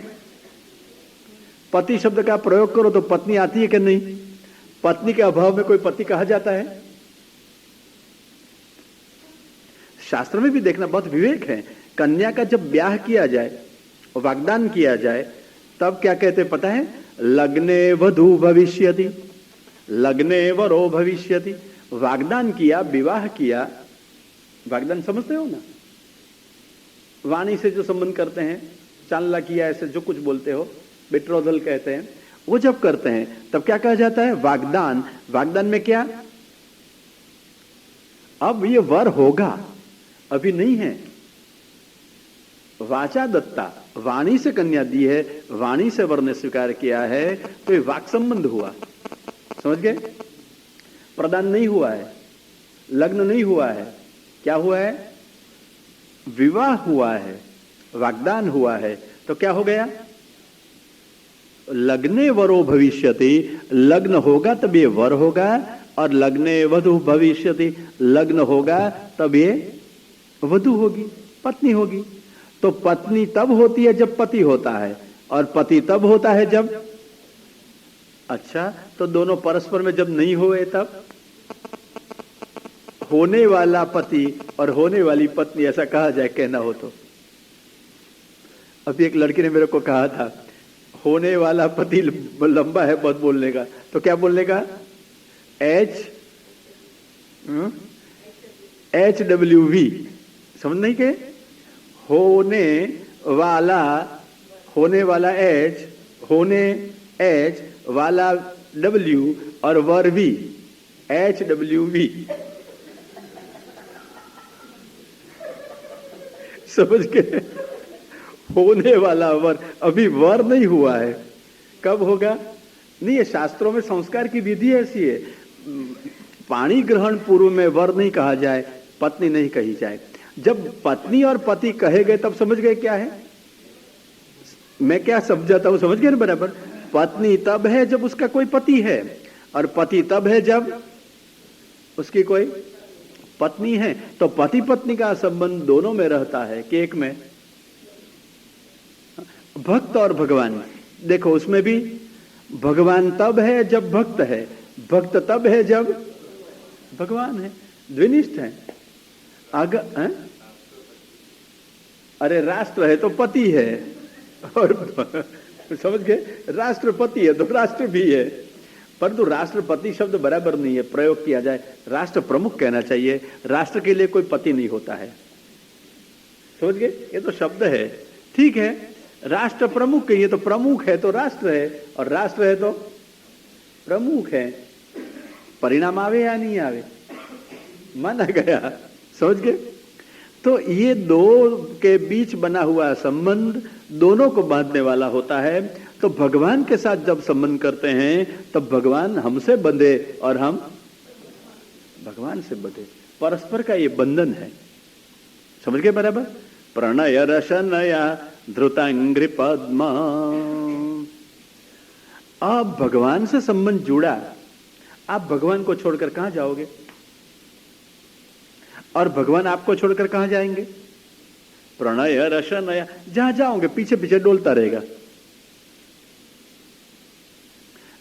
पति शब्द का प्रयोग करो तो पत्नी आती है कि नहीं? पत्नी के अभाव में कोई पति कहा जाता है? शास्त्र में भी देखना बहुत विवेक है। कन्या का जब ब्याह किया जाए, वाग्दान किया जाए, तब क्या कहते पता है? लग्ने वधू भविष्यति, लग्ने वरो भविष्यति। वाग्दान किया, विवाह किया। वाग्दान समझते हो ना? वाणी से जो संबंध करते हैं, चांदला किया, ऐसे जो कुछ बोलते हो, बेट्रोदल कहते हैं। वो जब करते हैं तब क्या कहा जाता है? वाग्दान। वाग्दान में क्या? अब ये वर होगा, अभी नहीं है। वाचा दत्ता, वाणी से कन्या दी है, वाणी से वर ने स्वीकार किया है, तो ये वाक संबंध हुआ। समझ गए? प्रदान नहीं हुआ है, लग्न नहीं हुआ है, क्या हुआ है? विवाह हुआ है, वाग्दान हुआ है। तो क्या हो गया? लग्ने वरो भविष्यति, लग्न होगा तब ये वर होगा, और लग्ने वधु भविष्यति, लग्न होगा तब ये वधु होगी, पत्नी होगी। तो पत्नी तब होती है जब पति होता है, और पति तब होता है जब, अच्छा, तो दोनों परस्पर में जब नहीं हुए तब? होने वाला पति और होने वाली पत्नी, ऐसा कहा जाए, कहना हो तो। अभी एक लड़की ने मेरे को कहा था, होने वाला पति लंबा है बहुत बोलने का, तो क्या बोलने का? HWV, समझ नहीं के? होने वाला H, होने H, वाला W और वर V, HWV। समझ के? होने वाला वर, अभी वर नहीं हुआ है, कब होगा? नहीं, ये शास्त्रों में संस्कार की विधि ऐसी है। पाणी ग्रहण पूर्व में वर नहीं कहा जाए, पत्नी नहीं कही जाए। जब पत्नी और पति कहे गए तब समझ गए क्या है? मैं क्या समझाता हूं, समझ गए ना बराबर? पत्नी तब है जब उसका कोई पति है, और पति तब है जब उसकी कोई पत्नी है। तो पति पत्नी का संबंध दोनों में रहता है कि एक में? भक्त और भगवान, देखो उसमें भी भगवान तब है जब भक्त है, भक्त तब है जब भगवान है, द्विनिष्ठ है। है? अरे राष्ट्र है तो पति है, और समझ गए? राष्ट्रपति है तो राष्ट्र भी है, परंतु राष्ट्रपति शब्द बराबर नहीं है, प्रयोग किया जाए राष्ट्र प्रमुख कहना चाहिए। राष्ट्र के लिए कोई पति नहीं होता है, समझ गए? ये तो शब्द है, ठीक है, राष्ट्र प्रमुख कहिए तो प्रमुख है तो राष्ट्र है, और राष्ट्र है तो प्रमुख है। परिणाम आवे या नहीं आवे, माना गया। समझ गए? तो ये दो के बीच बना हुआ संबंध दोनों को बांधने वाला होता है। तो भगवान के साथ जब संबंध करते हैं तब भगवान हमसे बंधे और हम भगवान से बंधे, परस्पर का ये बंधन है। समझ गए बराबर? प्रणय रशनया धृतांग्रि पद्म। अब भगवान से संबंध जुड़ा, आप भगवान को छोड़कर कहां जाओगे और भगवान आपको छोड़कर कहां जाएंगे? प्रणय रशनया, जहां जाओगे पीछे पीछे डोलता रहेगा,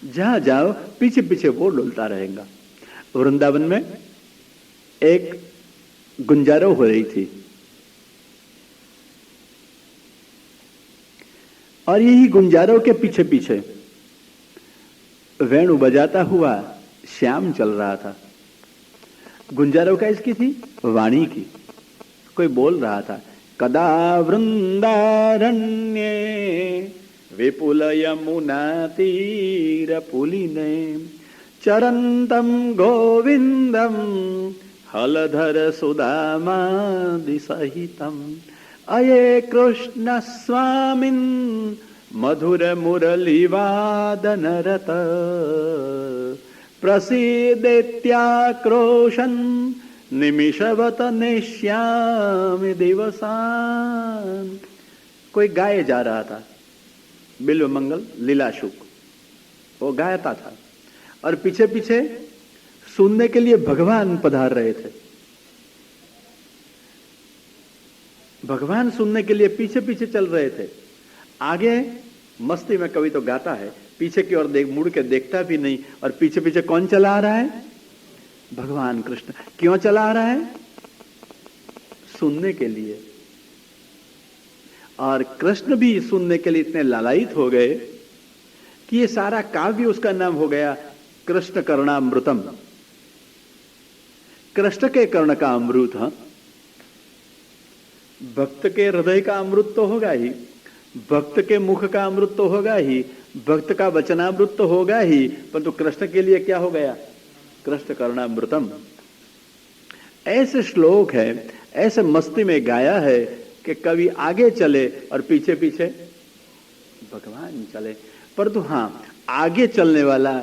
जहां जाओ पीछे पीछे वो डोलता रहेगा। वृंदावन में एक गुंजारो हो रही थी और यही गुंजारों के पीछे पीछे वेणु बजाता हुआ श्याम चल रहा था। गुंजारों का इसकी थी वाणी की। कोई बोल रहा था, कदा वृंदारण्ये विपुल यमुना तीर पुलिने चरंतम गोविंदम हलधर सुदामादि सहितम अये कृष्ण स्वामिन् मधुर मुरली वादनरत प्रसीदेत्याक्रोशन् निमिषवत नेष्यामि दिवसान्। कोई गाए जा रहा था, बिल्व मंगल लीलाशुक, वो गायता था और पीछे पीछे सुनने के लिए भगवान पधार रहे थे। भगवान सुनने के लिए पीछे पीछे चल रहे थे। आगे मस्ती में कवि तो गाता है, पीछे की ओर देख मुड़ के देखता भी नहीं। और पीछे पीछे कौन चला आ रहा है? भगवान कृष्ण। क्यों चला आ रहा है? सुनने के लिए। और कृष्ण भी सुनने के लिए इतने लालायित हो गए कि ये सारा काव्य उसका नाम हो गया कृष्ण कर्णामृतम। कृष्ण के कर्ण का अमृत। हाँ, भक्त के हृदय का अमृत तो होगा ही, भक्त के मुख का अमृत तो होगा ही, भक्त का वचनामृत तो होगा ही, परंतु कृष्ण के लिए क्या हो गया? कृष्ण कर्णामृतम। ऐसे श्लोक है, ऐसे मस्ती में गाया है कि कवि आगे चले और पीछे पीछे भगवान चले। परंतु हां, आगे चलने वाला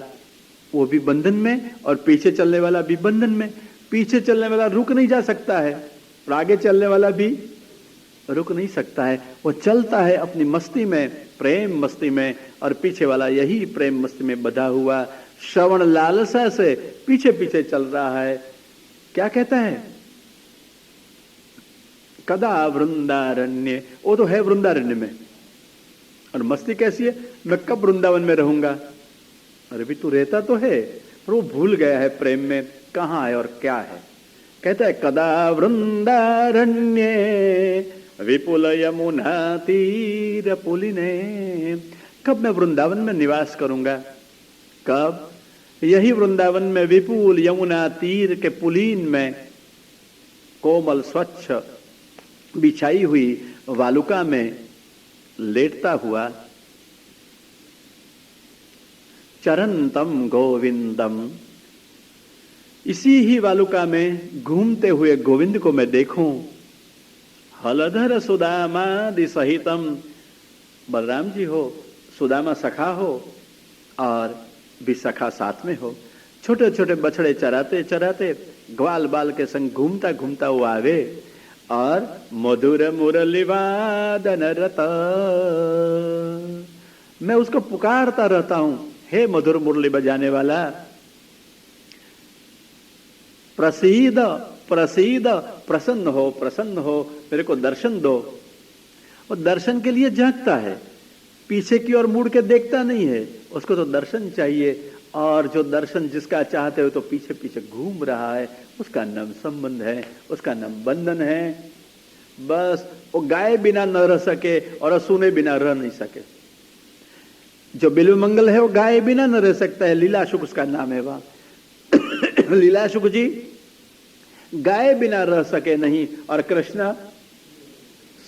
वो भी बंधन में और पीछे चलने वाला भी बंधन में। पीछे चलने वाला रुक नहीं जा सकता है और आगे चलने वाला भी रुक नहीं सकता है। वो चलता है अपनी मस्ती में, प्रेम मस्ती में, और पीछे वाला यही प्रेम मस्ती में बधा हुआ श्रवण लालसा से पीछे पीछे चल रहा है। क्या कहता है? कदा वृंदारण्य, वो तो है वृंदारण्य में। और मस्ती कैसी है? मैं कब वृंदावन में रहूंगा? अरे भी तू रहता तो है, पर वो भूल गया है प्रेम में कहां है और क्या है। कहता है कदा वृंदारण्ये विपुल यमुना तीर पुलिने। कब मैं वृंदावन में निवास करूंगा? कब? यही वृंदावन में विपुल यमुना तीर के पुलीन में, कोमल स्वच्छ बिछाई हुई वालुका में लेटता हुआ, चरंतम गोविंदम, इसी ही वालुका में घूमते हुए गोविंद को मैं देखूं। हलधर सुदामादि सहितम, बलराम जी हो, सुदामा सखा हो और भी सखा साथ में हो। छोटे छोटे बछड़े चराते चराते ग्वाल बाल के संग घूमता घूमता वो आवे और मधुर मुरली वादनरत, मैं उसको पुकारता रहता हूं, हे मधुर मुरली बजाने वाला, प्रसीद प्रसीद, प्रसन्न हो, मेरे को दर्शन दो। और दर्शन के लिए झांकता है, पीछे की ओर मुड़ के देखता नहीं है, उसको तो दर्शन चाहिए। और जो दर्शन जिसका चाहते हो तो पीछे पीछे घूम रहा है, उसका नाम संबंध है, उसका नाम बंधन है। बस वो गाए बिना न रह सके और सुने बिना रह नहीं सके। जो बिल्व मंगल है वो गाए बिना न रह सकता है, लीलाशुक उसका नाम है। वहां लीलाशुक जी गाए बिना रह सके नहीं और कृष्ण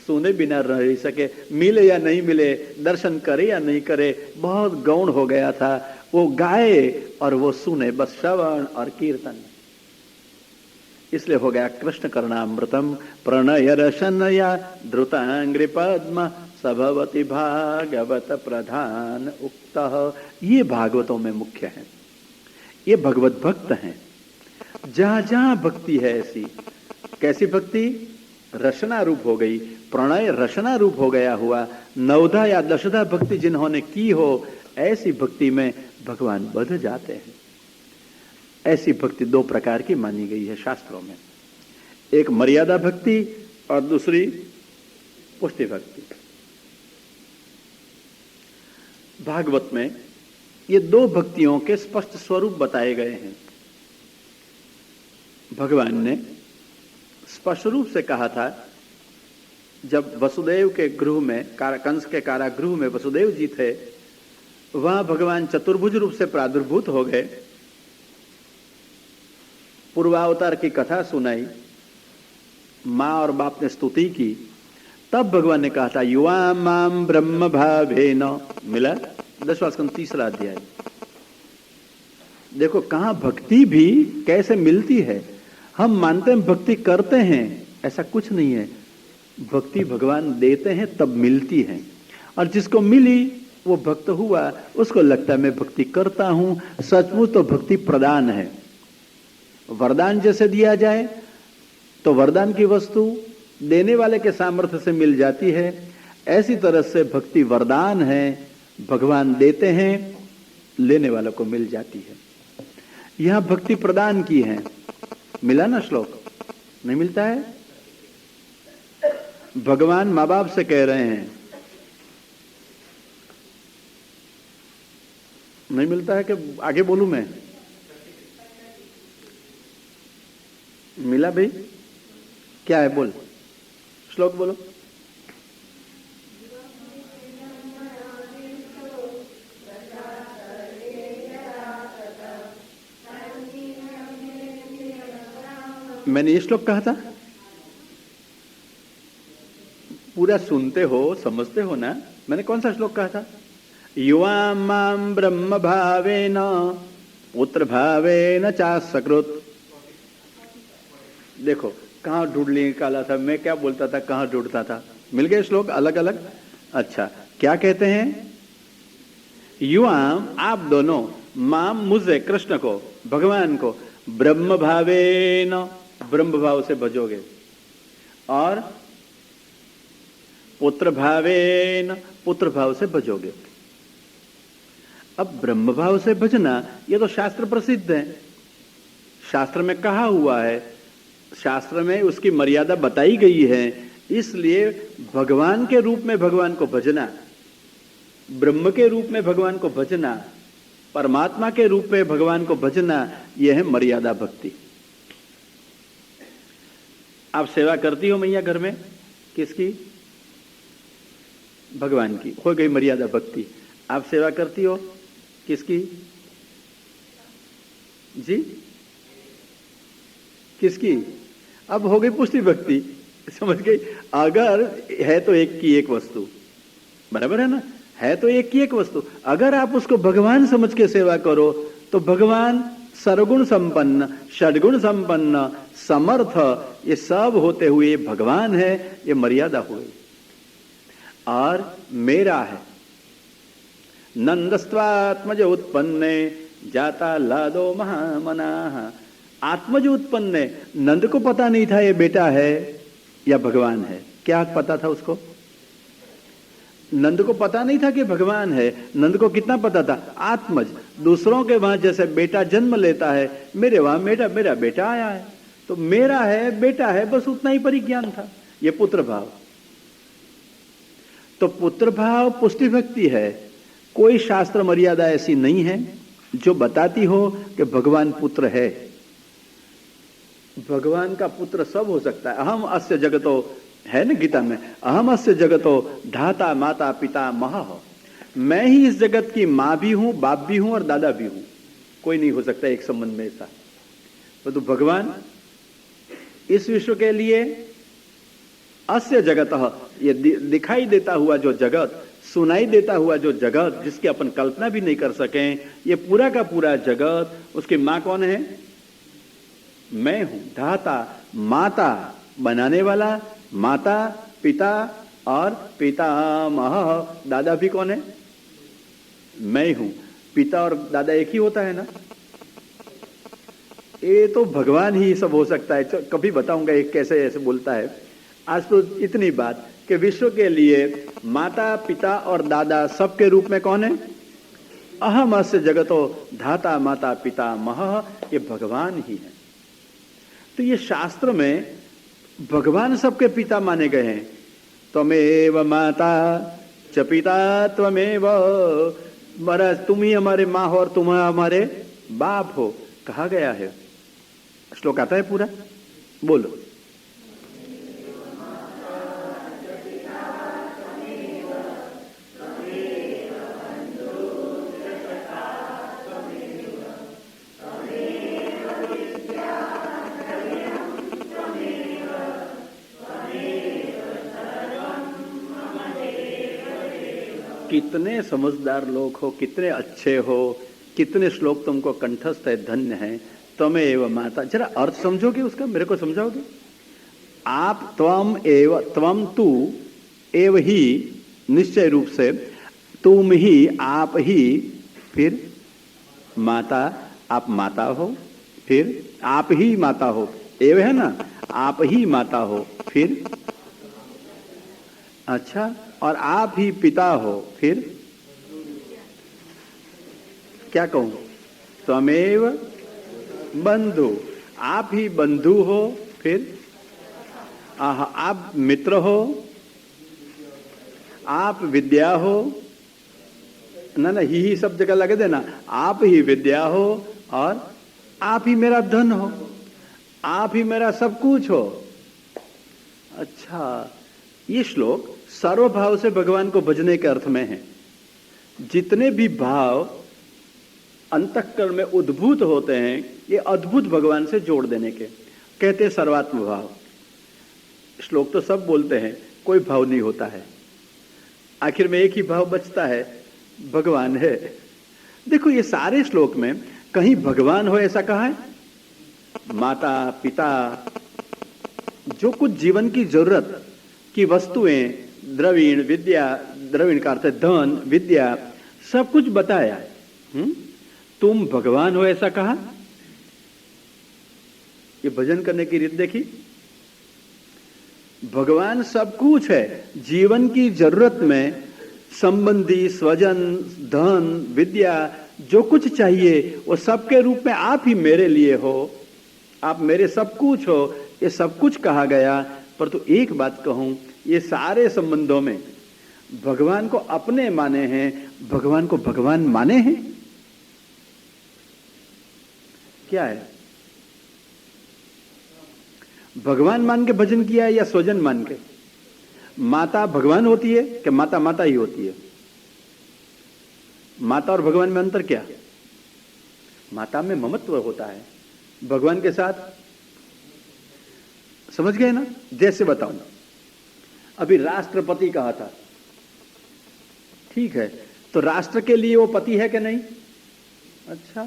सुने बिना रह नहीं सके। मिले या नहीं मिले, दर्शन करे या नहीं करे, बहुत गौण हो गया था। वो गाए और वो सुने, बस श्रवण और कीर्तन। इसलिए हो गया कृष्ण कर्णामृतम प्रणय रशनया धृतांग्रि पद्म सभवति भागवत प्रधान उक्त। ये भागवतों में मुख्य है, ये भगवत भक्त हैं। जहां जहां भक्ति है ऐसी, कैसी भक्ति? रचना रूप हो गई, प्रणय रचना रूप हो गया हुआ, नवधा या दशधा भक्ति जिन्होंने की हो, ऐसी भक्ति में भगवान बध जाते हैं। ऐसी भक्ति दो प्रकार की मानी गई है शास्त्रों में, एक मर्यादा भक्ति और दूसरी पुष्टि भक्ति। भागवत में ये दो भक्तियों के स्पष्ट स्वरूप बताए गए हैं। भगवान ने स्पष्ट रूप से कहा था, जब वसुदेव के गृह में, कंस के कारागृह में वसुदेव जी थे, वहां भगवान चतुर्भुज रूप से प्रादुर्भूत हो गए, पूर्वावतार की कथा सुनाई, मां और बाप ने स्तुति की, तब भगवान ने कहा था युवा माम ब्रह्म भावेन, मिला 10वां स्कंद 3रा अध्याय। देखो कहां भक्ति भी कैसे मिलती है। हम मानते हैं भक्ति करते हैं, ऐसा कुछ नहीं है। भक्ति भगवान देते हैं तब मिलती है, और जिसको मिली वो भक्त हुआ, उसको लगता है मैं भक्ति करता हूं। सचमुच तो भक्ति प्रदान है। वरदान जैसे दिया जाए तो वरदान की वस्तु देने वाले के सामर्थ्य से मिल जाती है, ऐसी तरह से भक्ति वरदान है, भगवान देते हैं, लेने वालों को मिल जाती है। यहां भक्ति प्रदान की है, मिला ना श्लोक, नहीं मिलता है। भगवान माँ बाप से कह रहे हैं, नहीं मिलता है कि आगे बोलूं मैं? मिला भाई, क्या है बोल, श्लोक बोलो। मैंने ये श्लोक कहा था, पूरा सुनते हो, समझते हो ना? मैंने कौन सा श्लोक कहा था? युवा माम ब्रह्म भावेन पुत्र भावेन चासकृत। देखो कहां ढूंढ निकाला था मैं, क्या बोलता था, कहां ढूंढता था, मिल गए श्लोक अलग अलग। अच्छा, क्या कहते हैं? युवाम, आप दोनों, माम मुझे, कृष्ण को, भगवान को, ब्रह्म भावेन, ब्रह्म भाव से भजोगे, और पुत्र भावेन, पुत्र भाव से भजोगे। अब ब्रह्म भाव से भजना ये तो शास्त्र प्रसिद्ध है, शास्त्र में कहा हुआ है, शास्त्र में उसकी मर्यादा बताई गई है। इसलिए भगवान के रूप में भगवान को भजना, ब्रह्म के रूप में भगवान को भजना, परमात्मा के रूप में भगवान को भजना, यह है मर्यादा भक्ति। आप सेवा करती हो मैया घर में, किसकी? भगवान की, हो गई मर्यादा भक्ति। आप सेवा करती हो किसकी? जी, किसकी? अब हो गई पुष्टि भक्ति, समझ गई? अगर है तो एक की एक वस्तु, बराबर है ना, है तो एक की एक वस्तु, अगर आप उसको भगवान समझ के सेवा करो तो भगवान सर्वगुण संपन्न, षडगुण संपन्न, समर्थ, ये सब होते हुए भगवान है, ये मर्यादा हुई। और मेरा है, नंदस्त्वात्मज उत्पन्ने जाता लादो महामनाः। आत्मज उत्पन्न है, नंद को पता नहीं था ये बेटा है या भगवान है। क्या पता था उसको? नंद को पता नहीं था कि भगवान है। नंद को कितना पता था? आत्मज। दूसरों के वहां जैसे बेटा जन्म लेता है, मेरे वहां मेरा बेटा आया है, तो मेरा है, बेटा है, बस उतना ही परिज्ञान था। ये पुत्र भाव, तो पुत्र भाव पुष्टि भक्ति है। कोई शास्त्र मर्यादा ऐसी नहीं है जो बताती हो कि भगवान पुत्र है। भगवान का पुत्र सब हो सकता है। अहम अस्य जगतो, है ना गीता में, अहम अस्य जगतो धाता माता पिता महः। मैं ही इस जगत की मां भी हूं, बाप भी हूं और दादा भी हूं। कोई नहीं हो सकता एक संबंध में ऐसा। तो भगवान इस विश्व के लिए अस्य जगतः, ये दिखाई देता हुआ जो जगत, सुनाई देता हुआ जो जगत, जिसकी अपन कल्पना भी नहीं कर सके, ये पूरा का पूरा जगत, उसकी मां कौन है? मैं हूं। धाता, माता, बनाने वाला, माता, पिता और पितामह, दादा भी कौन है? मैं हूं। पिता और दादा एक ही होता है ना? ये तो भगवान ही सब हो सकता है। कभी बताऊंगा एक कैसे ऐसे बोलता है। आज तो इतनी बात कि विश्व के लिए माता पिता और दादा सबके रूप में कौन है? अहम अस्य जगतो धाता माता पिता मह, ये भगवान ही है। तो ये शास्त्र में भगवान सबके पिता माने गए हैं। त्वमेव माता च पिता त्वमेव, महाराज तुम ही हमारे माँ हो और तुम हमारे बाप हो, कहा गया है। श्लोक आता है पूरा, बोलो। कितने समझदार लोग हो, कितने अच्छे हो, कितने श्लोक तुमको कंठस्थ है, धन्य है। त्वमेव माता, जरा अर्थ समझोगे उसका, मेरे को समझाओगे? आप त्वम एव, त्वम तू, एव ही निश्चय रूप से, तुम ही, आप ही, फिर माता, आप माता हो, फिर आप ही माता हो, एव है ना, आप ही माता हो, फिर अच्छा, और आप ही पिता हो, फिर क्या कहूं? त्वमेव बंधु, आप ही बंधु हो, फिर आप मित्र हो, आप विद्या हो, ना ही सब जगह लगे देना, आप ही विद्या हो, और आप ही मेरा धन हो, आप ही मेरा सब कुछ हो। अच्छा, ये श्लोक सर्वभाव से भगवान को भजने के अर्थ में है। जितने भी भाव अंतःकरण में उद्भूत होते हैं, ये अद्भुत भगवान से जोड़ देने के कहते हैं सर्वात्म भाव। श्लोक तो सब बोलते हैं, कोई भाव नहीं होता है, आखिर में एक ही भाव बचता है, भगवान है। देखो ये सारे श्लोक में कहीं भगवान हो ऐसा कहा है? माता पिता, जो कुछ जीवन की जरूरत की वस्तुएं, द्रविण विद्या, द्रविण का अर्थ है धन, विद्या, सब कुछ बताया। तुम भगवान हो ऐसा कहा। ये भजन करने की रीत देखी। भगवान सब कुछ है, जीवन की जरूरत में संबंधी, स्वजन, धन, विद्या, जो कुछ चाहिए वो सबके रूप में आप ही मेरे लिए हो, आप मेरे सब कुछ हो, ये सब कुछ कहा गया। पर तो एक बात कहूं, ये सारे संबंधों में भगवान को अपने माने हैं, भगवान को भगवान माने हैं? क्या है? भगवान मान के भजन किया है या स्वजन मान के? माता भगवान होती है कि माता माता ही होती है? माता और भगवान में अंतर क्या? माता में ममत्व होता है, भगवान के साथ, समझ गए ना? जैसे बताऊं, अभी राष्ट्रपति कहा था, ठीक है, तो राष्ट्र के लिए वो पति है कि नहीं? अच्छा,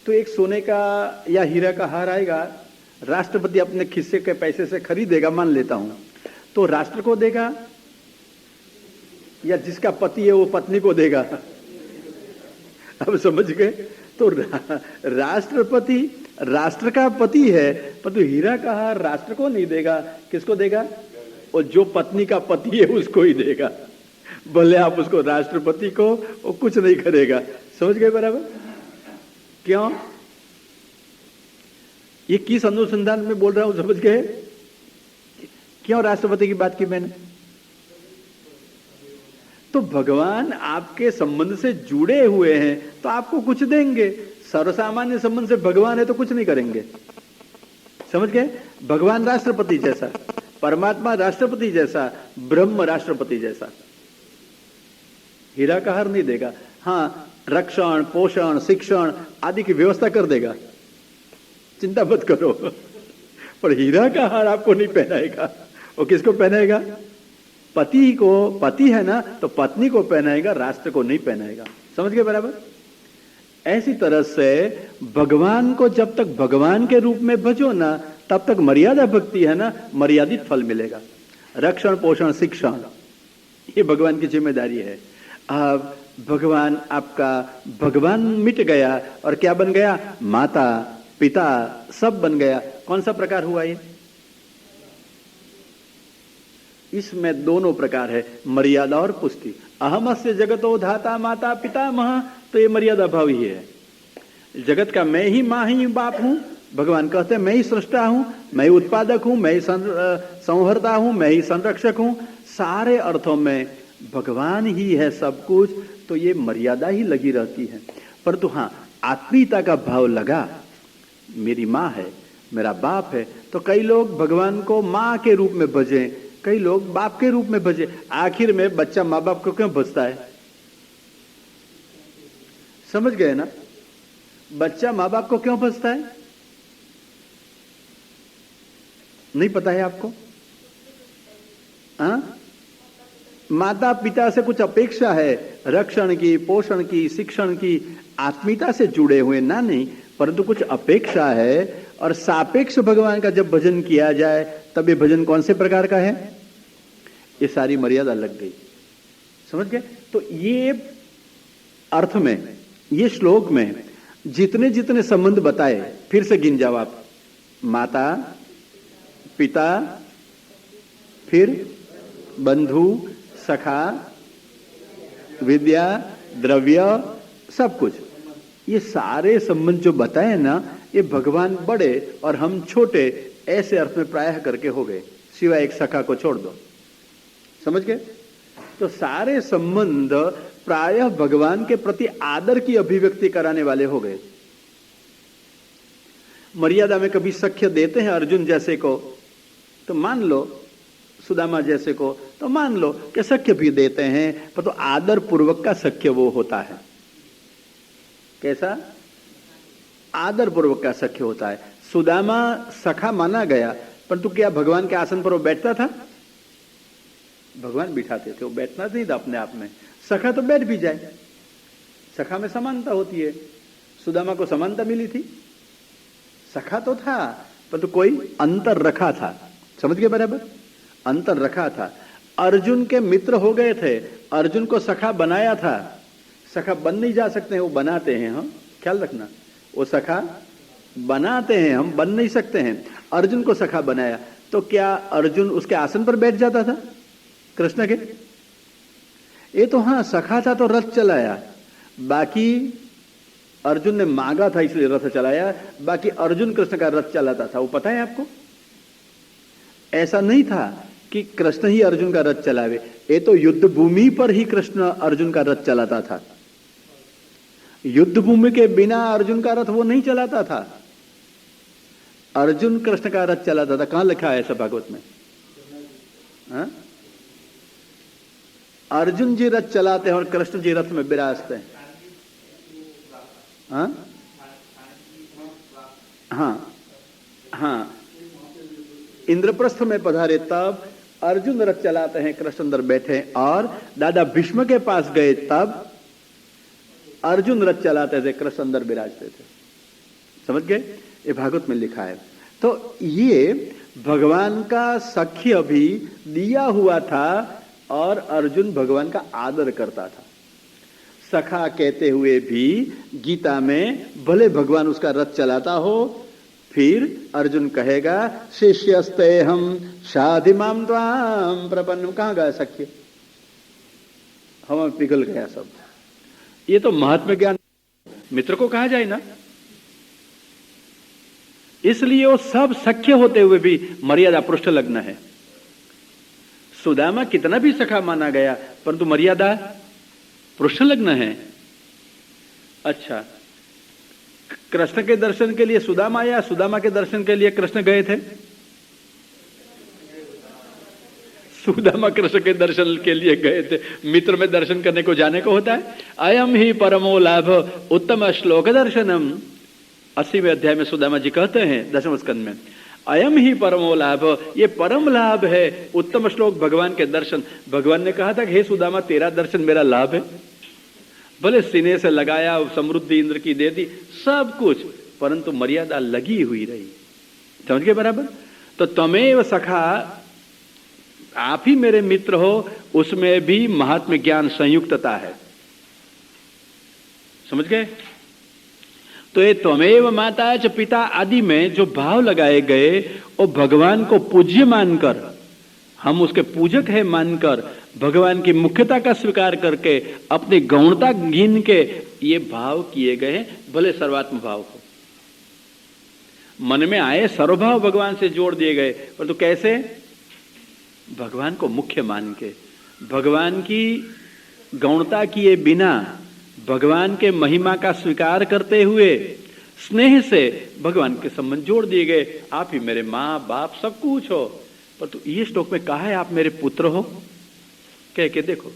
तो एक सोने का या हीरा का हार आएगा, राष्ट्रपति अपने खिस्से के पैसे से खरीदेगा, मान लेता हूं, तो राष्ट्र को देगा या जिसका पति है वो पत्नी को देगा? अब समझ गए? तो राष्ट्रपति राष्ट्र का पति है, पर तो हीरा का हार राष्ट्र को नहीं देगा, किसको देगा? और जो पत्नी का पति है उसको ही देगा, भले आप उसको राष्ट्रपति को वो कुछ नहीं करेगा। समझ गए बराबर? क्यों? ये किस अनुसंधान में बोल रहा हूं, समझ गए? क्यों राष्ट्रपति की बात की मैंने? तो भगवान आपके संबंध से जुड़े हुए हैं तो आपको कुछ देंगे। सर्वसामान्य संबंध से भगवान है तो कुछ नहीं करेंगे। समझ गए? भगवान राष्ट्रपति जैसा, परमात्मा राष्ट्रपति जैसा, ब्रह्म राष्ट्रपति जैसा। हीरा का हार नहीं देगा, हाँ रक्षण, पोषण, शिक्षण आदि की व्यवस्था कर देगा, चिंता मत करो। पर हीरा का हार आपको नहीं पहनाएगा। वो किसको पहनाएगा? पति को, पति है ना, तो पत्नी को पहनाएगा, राष्ट्र को नहीं पहनाएगा। समझ गए बराबर? ऐसी तरह से भगवान को जब तक भगवान के रूप में भजो ना, तब तक मर्यादा भक्ति है ना, मर्यादित फल मिलेगा। रक्षण, पोषण, शिक्षण ये भगवान की जिम्मेदारी है। अब भगवान आपका, भगवान मिट गया और क्या बन गया? माता पिता सब बन गया। कौन सा प्रकार हुआ ये? इसमें दोनों प्रकार है, मर्यादा और पुष्टि। अहमस्य जगतो धाता माता पितामह, तो ये मर्यादा भाव ही है। जगत का मैं ही माँ ही बाप हूं, भगवान कहते हैं मैं ही सृष्टा हूं, मैं ही उत्पादक हूं, मैं ही संहर्ता हूं, मैं ही संरक्षक हूं। सारे अर्थों में भगवान ही है सब कुछ, तो ये मर्यादा ही लगी रहती है। परंतु हाँ, आत्मीयता का भाव लगा, मेरी माँ है, मेरा बाप है, तो कई लोग भगवान को माँ के रूप में भजे, कई लोग बाप के रूप में भजे। आखिर में बच्चा माँ बाप को क्यों भजता है? समझ गए ना? बच्चा माँ बाप को क्यों भजता है? नहीं पता है आपको? हाँ, माता पिता से कुछ अपेक्षा है, रक्षण की, पोषण की, शिक्षण की, आत्मीयता से जुड़े हुए ना नहीं, परंतु कुछ अपेक्षा है। और सापेक्ष भगवान का जब भजन किया जाए तब ये भजन कौन से प्रकार का है? ये सारी मर्यादा लग गई। समझ गए? तो ये अर्थ में, ये श्लोक में जितने जितने संबंध बताए, फिर से गिन जाओ आप। माता पिता, फिर बंधु, सखा, विद्या, द्रव्य, सब कुछ, ये सारे संबंध जो बताए ना, ये भगवान बड़े और हम छोटे, ऐसे अर्थ में प्रायः करके हो गए, सिवाय एक सखा को छोड़ दो। समझ गए? तो सारे संबंध प्रायः भगवान के प्रति आदर की अभिव्यक्ति कराने वाले हो गए। मर्यादा में कभी सख्य देते हैं अर्जुन जैसे को, तो मान लो, सुदामा जैसे को तो मान लो कि सख्य भी देते हैं, पर तो आदर पूर्वक का सख्य वो होता है। कैसा? आदर पूर्वक का सख्य होता है। सुदामा सखा माना गया, परंतु क्या भगवान के आसन पर वो बैठता था? भगवान बिठाते थे, वो बैठना नहीं था अपने आप में। सखा तो बैठ भी जाए, सखा में समानता होती है। सुदामा को समानता मिली थी, सखा तो था, परंतु कोई अंतर रखा था। समझ गए? बराबर अंतर रखा था। अर्जुन के मित्र हो गए थे, अर्जुन को सखा बनाया था। सखा बन नहीं जा सकते हैं, वो बनाते हैं। हम ख्याल रखना, वो सखा बनाते हैं, हम बन नहीं सकते हैं। अर्जुन को सखा बनाया, तो क्या अर्जुन उसके आसन पर बैठ जाता था कृष्ण के? ये तो हाँ, सखा था तो रथ चलाया, बाकी अर्जुन ने मांगा था इसलिए रथ चलाया, बाकी अर्जुन कृष्ण का रथ चलाता था। वो पता है आपको? ऐसा नहीं था कि कृष्ण ही अर्जुन का रथ चलावे। ये तो युद्ध भूमि पर ही कृष्ण अर्जुन का रथ चलाता था। युद्ध भूमि के बिना अर्जुन का रथ वो नहीं चलाता था। अर्जुन कृष्ण का रथ चलाता था। कहां लिखा है ऐसा भागवत में? हा? अर्जुन जी रथ चलाते हैं और कृष्ण जी रथ में विराजते हैं। हाँ हाँ हाँ, इंद्रप्रस्थ में पधारे तब अर्जुन रथ चलाते हैं, कृष्ण अंदर बैठे, और दादा भीष्म के पास गए तब अर्जुन रथ चलाते थे, कृष्ण अंदर विराजते थे। समझ गए? ये भागवत में लिखा है। तो ये भगवान का सख्य भी दिया हुआ था और अर्जुन भगवान का आदर करता था। सखा कहते हुए भी गीता में भले भगवान उसका रथ चलाता हो, फिर अर्जुन कहेगा शिष्यस्ते हम शाधिमाम त्वाम प्रपन्नम। कहां गया सख्य? हम पिघल गया सब। ये तो महात्मा ज्ञान मित्र को कहा जाए ना, इसलिए वो सब सख्य होते हुए भी मर्यादा पृष्ठ लग्न है। सुदामा कितना भी सखा माना गया, परंतु मर्यादा पृष्ठ लग्न है। अच्छा, कृष्ण के दर्शन के लिए सुदामा आया, सुदामा के दर्शन के लिए कृष्ण गए थे? सुदामा कृष्ण के दर्शन के लिए गए थे, मित्र में दर्शन करने को जाने को होता है। अयम ही परमो लाभ उत्तम श्लोक दर्शनम। 80वें अध्याय में सुदामा जी कहते हैं 10वें स्कंद में, अयम ही परमो लाभ, ये परम लाभ है, उत्तम श्लोक भगवान के दर्शन। भगवान ने कहा था कि हे सुदामा तेरा दर्शन मेरा लाभ है। भले सीने से लगाया, समृद्धि इंद्र की दे दी, सब कुछ, परंतु मर्यादा लगी हुई रही। समझ गए बराबर? तो तमेव सखा, आप ही मेरे मित्र हो, उसमें भी महात्म्य ज्ञान संयुक्तता है। समझ गए? तो ये त्वमेव माता च पिता आदि में जो भाव लगाए गए वो भगवान को पूज्य मानकर हम उसके पूजक है मानकर, भगवान की मुख्यता का स्वीकार करके, अपनी गौणता गिन के ये भाव किए गए हैं, भले सर्वात्म भाव को मन में आए, सर्वभाव भगवान से जोड़ दिए गए, पर तो कैसे? भगवान को मुख्य मान के, भगवान की गौणता किए बिना, भगवान के महिमा का स्वीकार करते हुए स्नेह से भगवान के संबंध जोड़ दिए गए। आप ही मेरे माँ बाप सब कुछ हो, पर तो ये श्लोक में कहा है आप मेरे पुत्र हो, कह के देखो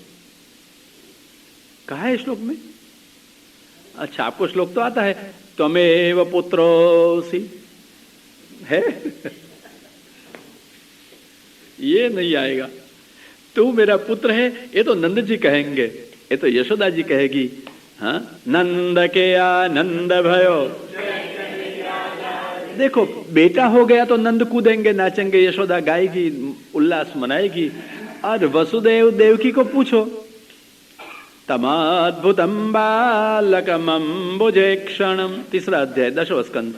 कहा है श्लोक में। अच्छा, आपको श्लोक तो आता है, त्वमेव पुत्रोऽसि है ये नहीं आएगा। तू मेरा पुत्र है, ये तो नंद जी कहेंगे, ये तो यशोदा जी कहेगी। हाँ, नंद के आनंद भयो, देखो बेटा हो गया तो नंद कूदेंगे, नाचेंगे, यशोदा गाएगी, उल्लास मनाएगी। और वसुदेव देवकी को पूछो, तमाद्भुतम बालकम अम्बुजेक्षणम, 3 अध्याय 10वां स्कंद।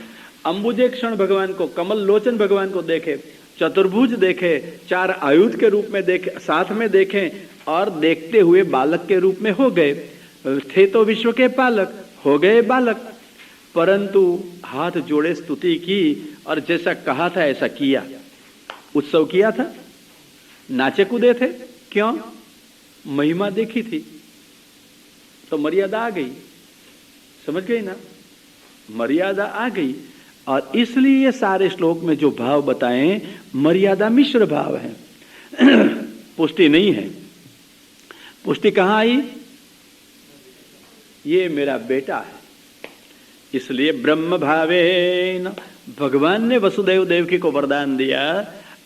अम्बुजेक्षण भगवान को, कमल लोचन भगवान को देखे, चतुर्भुज देखे, 4 आयुध के रूप में देखे, साथ में देखें, और देखते हुए बालक के रूप में हो गए। थे तो विश्व के पालक, हो गए बालक, परंतु हाथ जोड़े स्तुति की और जैसा कहा था ऐसा किया। उत्सव किया था, नाचे कूदे थे, क्यों? महिमा देखी थी तो मर्यादा आ गई, समझ गई ना, मर्यादा आ गई। और इसलिए ये सारे श्लोक में जो भाव बताएं मर्यादा मिश्र भाव है पुष्टि नहीं है। पुष्टि कहां आई? ये मेरा बेटा है, इसलिए ब्रह्म भावेन, भगवान ने वसुदेव देवकी को वरदान दिया,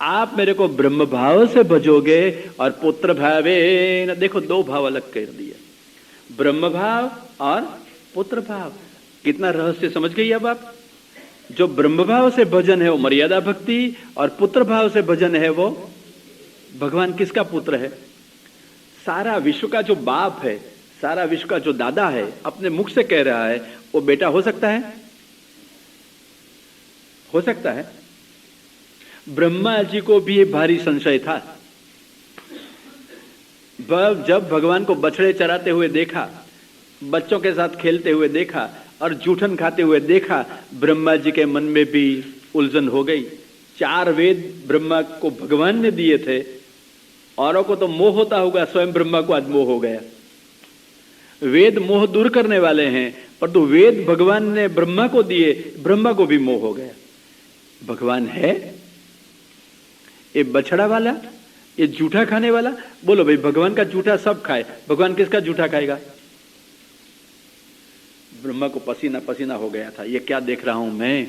आप मेरे को ब्रह्म भाव से भजोगे। और पुत्र भावेन, देखो 2 भाव अलग कर दिए, ब्रह्म भाव और पुत्र भाव। कितना रहस्य समझ गई अब आप? जो ब्रह्म भाव से भजन है वो मर्यादा भक्ति, और पुत्र भाव से भजन है वो भगवान किसका पुत्र है? सारा विश्व का जो बाप है, सारा विश्व का जो दादा है, अपने मुख से कह रहा है, वो बेटा हो सकता है? हो सकता है? ब्रह्मा जी को भी भारी संशय था। जब भगवान को बछड़े चराते हुए देखा, बच्चों के साथ खेलते हुए देखा और जूठन खाते हुए देखा, ब्रह्मा जी के मन में भी उलझन हो गई। 4 वेद ब्रह्मा को भगवान ने दिए थे, औरों को तो मोह होता होगा, स्वयं ब्रह्मा को आज मोह हो गया। वेद मोह दूर करने वाले हैं, परंतु वेद भगवान ने ब्रह्मा को दिए, ब्रह्मा को भी मोह हो गया। भगवान है ये बछड़ा वाला, ये जूठा खाने वाला। बोलो भाई, भगवान का जूठा सब खाए, भगवान किसका जूठा खाएगा? ब्रह्मा को पसीना पसीना हो गया था, ये क्या देख रहा हूं मैं,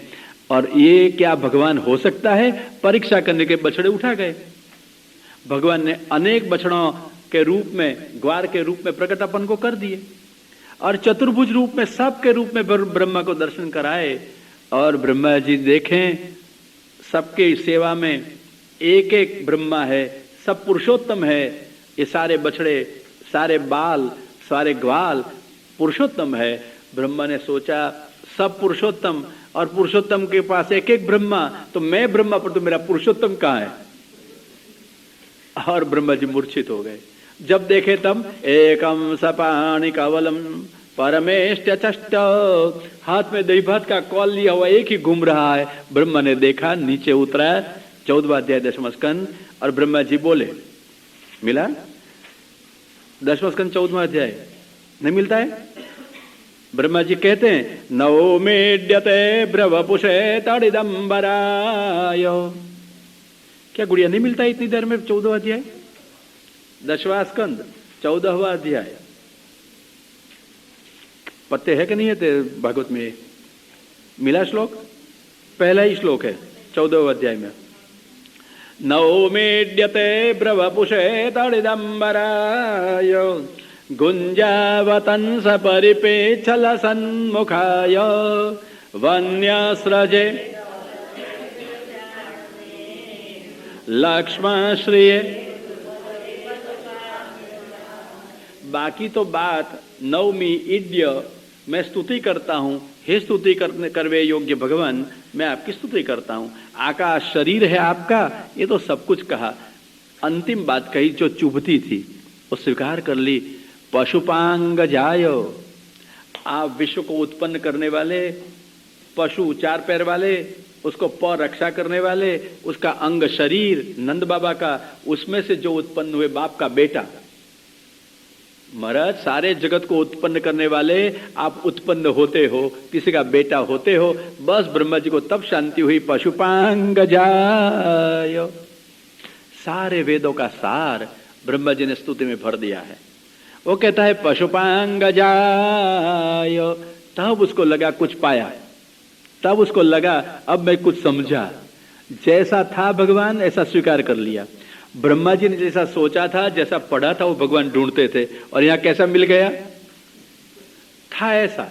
और ये क्या भगवान हो सकता है? परीक्षा करने के बछड़े उठा गए। भगवान ने अनेक बछड़ों के रूप में, ग्वार के रूप में प्रकट अपन को कर दिए, और चतुर्भुज रूप में, सब के रूप में ब्रह्मा को दर्शन कराए। और ब्रह्मा जी देखें, सबके सेवा में एक एक ब्रह्मा है, सब पुरुषोत्तम है। ये सारे बछड़े, सारे बाल, सारे ग्वाल पुरुषोत्तम है। ब्रह्मा ने सोचा सब पुरुषोत्तम, और पुरुषोत्तम के पास एक एक ब्रह्मा, तो मैं ब्रह्मा पर तो मेरा पुरुषोत्तम कहाँ है? और ब्रह्मा जी मूर्छित हो गए। जब देखे तब एकम सपाणि कवलम परमेष्ट चष्ट, हाथ में दही भात का कौल लिया हुआ एक ही घूम रहा है। ब्रह्मा ने देखा, नीचे उतरा, 14वां अध्याय 10वां स्कंद, और ब्रह्मा जी बोले, मिला 10वां स्कंद 14वां अध्याय नहीं मिलता है? ब्रह्मा जी कहते हैं, नवोमेड्यते ब्रवपुषे तड़िदंबराय। क्या गुड़िया नहीं मिलता है इतनी देर में? 14वां अध्याय 10वां स्कंद 14वां अध्याय पत्ते है कि नहीं है तेरे भागवत में? मिला श्लोक? पहला ही श्लोक है 14वें अध्याय में। नवोमेड्यते ब्रवपुषे तड़िदंबराय गुंजावतंस परिपेच्छल सन्मुखाय वन्यस्रजे लक्ष्मश्रिये। बाकी तो बात नवमी इड्य, मैं स्तुति करता हूं, हे स्तुति करवे योग्य भगवान, मैं आपकी स्तुति करता हूं। आकाश शरीर है आपका, ये तो सब कुछ कहा। अंतिम बात कही जो चुभती थी, वो स्वीकार कर ली। पशुपांग जायो, आप विश्व को उत्पन्न करने वाले, पशु 4 पैर वाले, उसको प रक्षा करने वाले, उसका अंग शरीर नंद बाबा का, उसमें से जो उत्पन्न हुए बाप का बेटा। महाराज सारे जगत को उत्पन्न करने वाले आप उत्पन्न होते हो, किसी का बेटा होते हो। बस ब्रह्मा जी को तब शांति हुई। पशुपांग जायो, सारे वेदों का सार ब्रह्मा जी ने स्तुति में भर दिया है। वो कहता है पशुपांग जायो, तब उसको लगा कुछ पाया, तब उसको लगा अब मैं कुछ समझा। जैसा था भगवान ऐसा स्वीकार कर लिया। ब्रह्मा जी ने जैसा सोचा था, जैसा पढ़ा था, वो भगवान ढूंढते थे, और यहां कैसा मिल गया था ऐसा,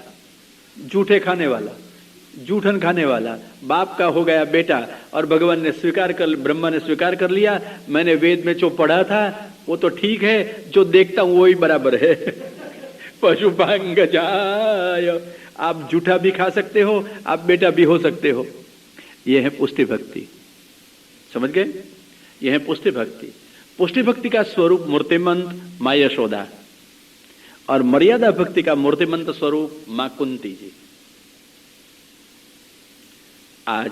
जूठे खाने वाला, जूठन खाने वाला, बाप का हो गया बेटा। और भगवान ने स्वीकार कर, ब्रह्मा ने स्वीकार कर लिया, मैंने वेद में जो पढ़ा था वो तो ठीक है, जो देखता हूं वही बराबर है। पशुपांग जाय, आप जूठा भी खा सकते हो, आप बेटा भी हो सकते हो। यह है पुष्टि भक्ति, समझ गए? यह है पुष्टि भक्ति। पुष्टि भक्ति का स्वरूप मूर्तिमंत मां यशोदा, और मर्यादा भक्ति का मूर्तिमंत स्वरूप मां कुंती जी। आज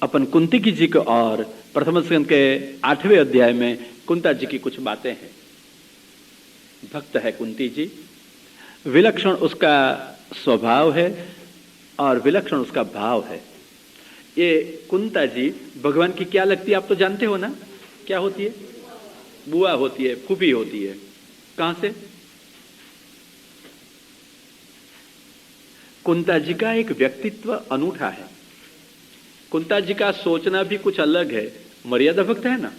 अपन कुंती की जी को, और प्रथम स्कंद के 8वें अध्याय में कुंता जी की कुछ बातें हैं। भक्त है कुंती जी, विलक्षण उसका स्वभाव है और विलक्षण उसका भाव है। ये कुंता जी भगवान की क्या लगती है आप तो जानते हो ना, क्या होती है? बुआ होती है, फूफी होती है। कहां से? कुंता जी का एक व्यक्तित्व अनूठा है। कुंता जी का सोचना भी कुछ अलग है। मर्यादा भक्त है ना,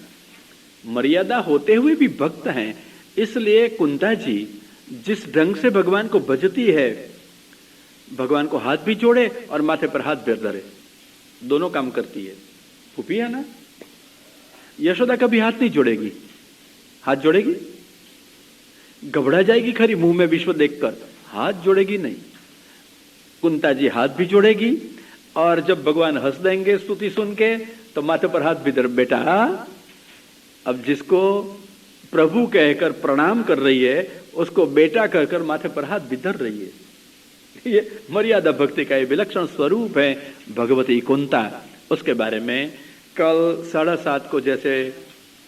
मर्यादा होते हुए भी भक्त हैं, इसलिए कुंता जी जिस ढंग से भगवान को भजती है, भगवान को हाथ भी जोड़े और माथे पर हाथ भी धरे, दोनों काम करती है। फूफी है ना, यशोदा कभी हाथ नहीं जोड़ेगी, हाथ जोड़ेगी? घबरा जाएगी खरी मुंह में विश्व देखकर, हाथ जोड़ेगी नहीं। कुंता जी हाथ भी जोड़ेगी, और जब भगवान हंस देंगे स्तुति सुन के तो माथे पर हाथ भी धर, बेटा अब जिसको प्रभु कहकर प्रणाम कर रही है उसको बेटा कहकर माथे पर हाथ भी धर रही है। ये मर्यादा भक्ति का ये विलक्षण स्वरूप है भगवती कुंता। उसके बारे में कल 7:30 को, जैसे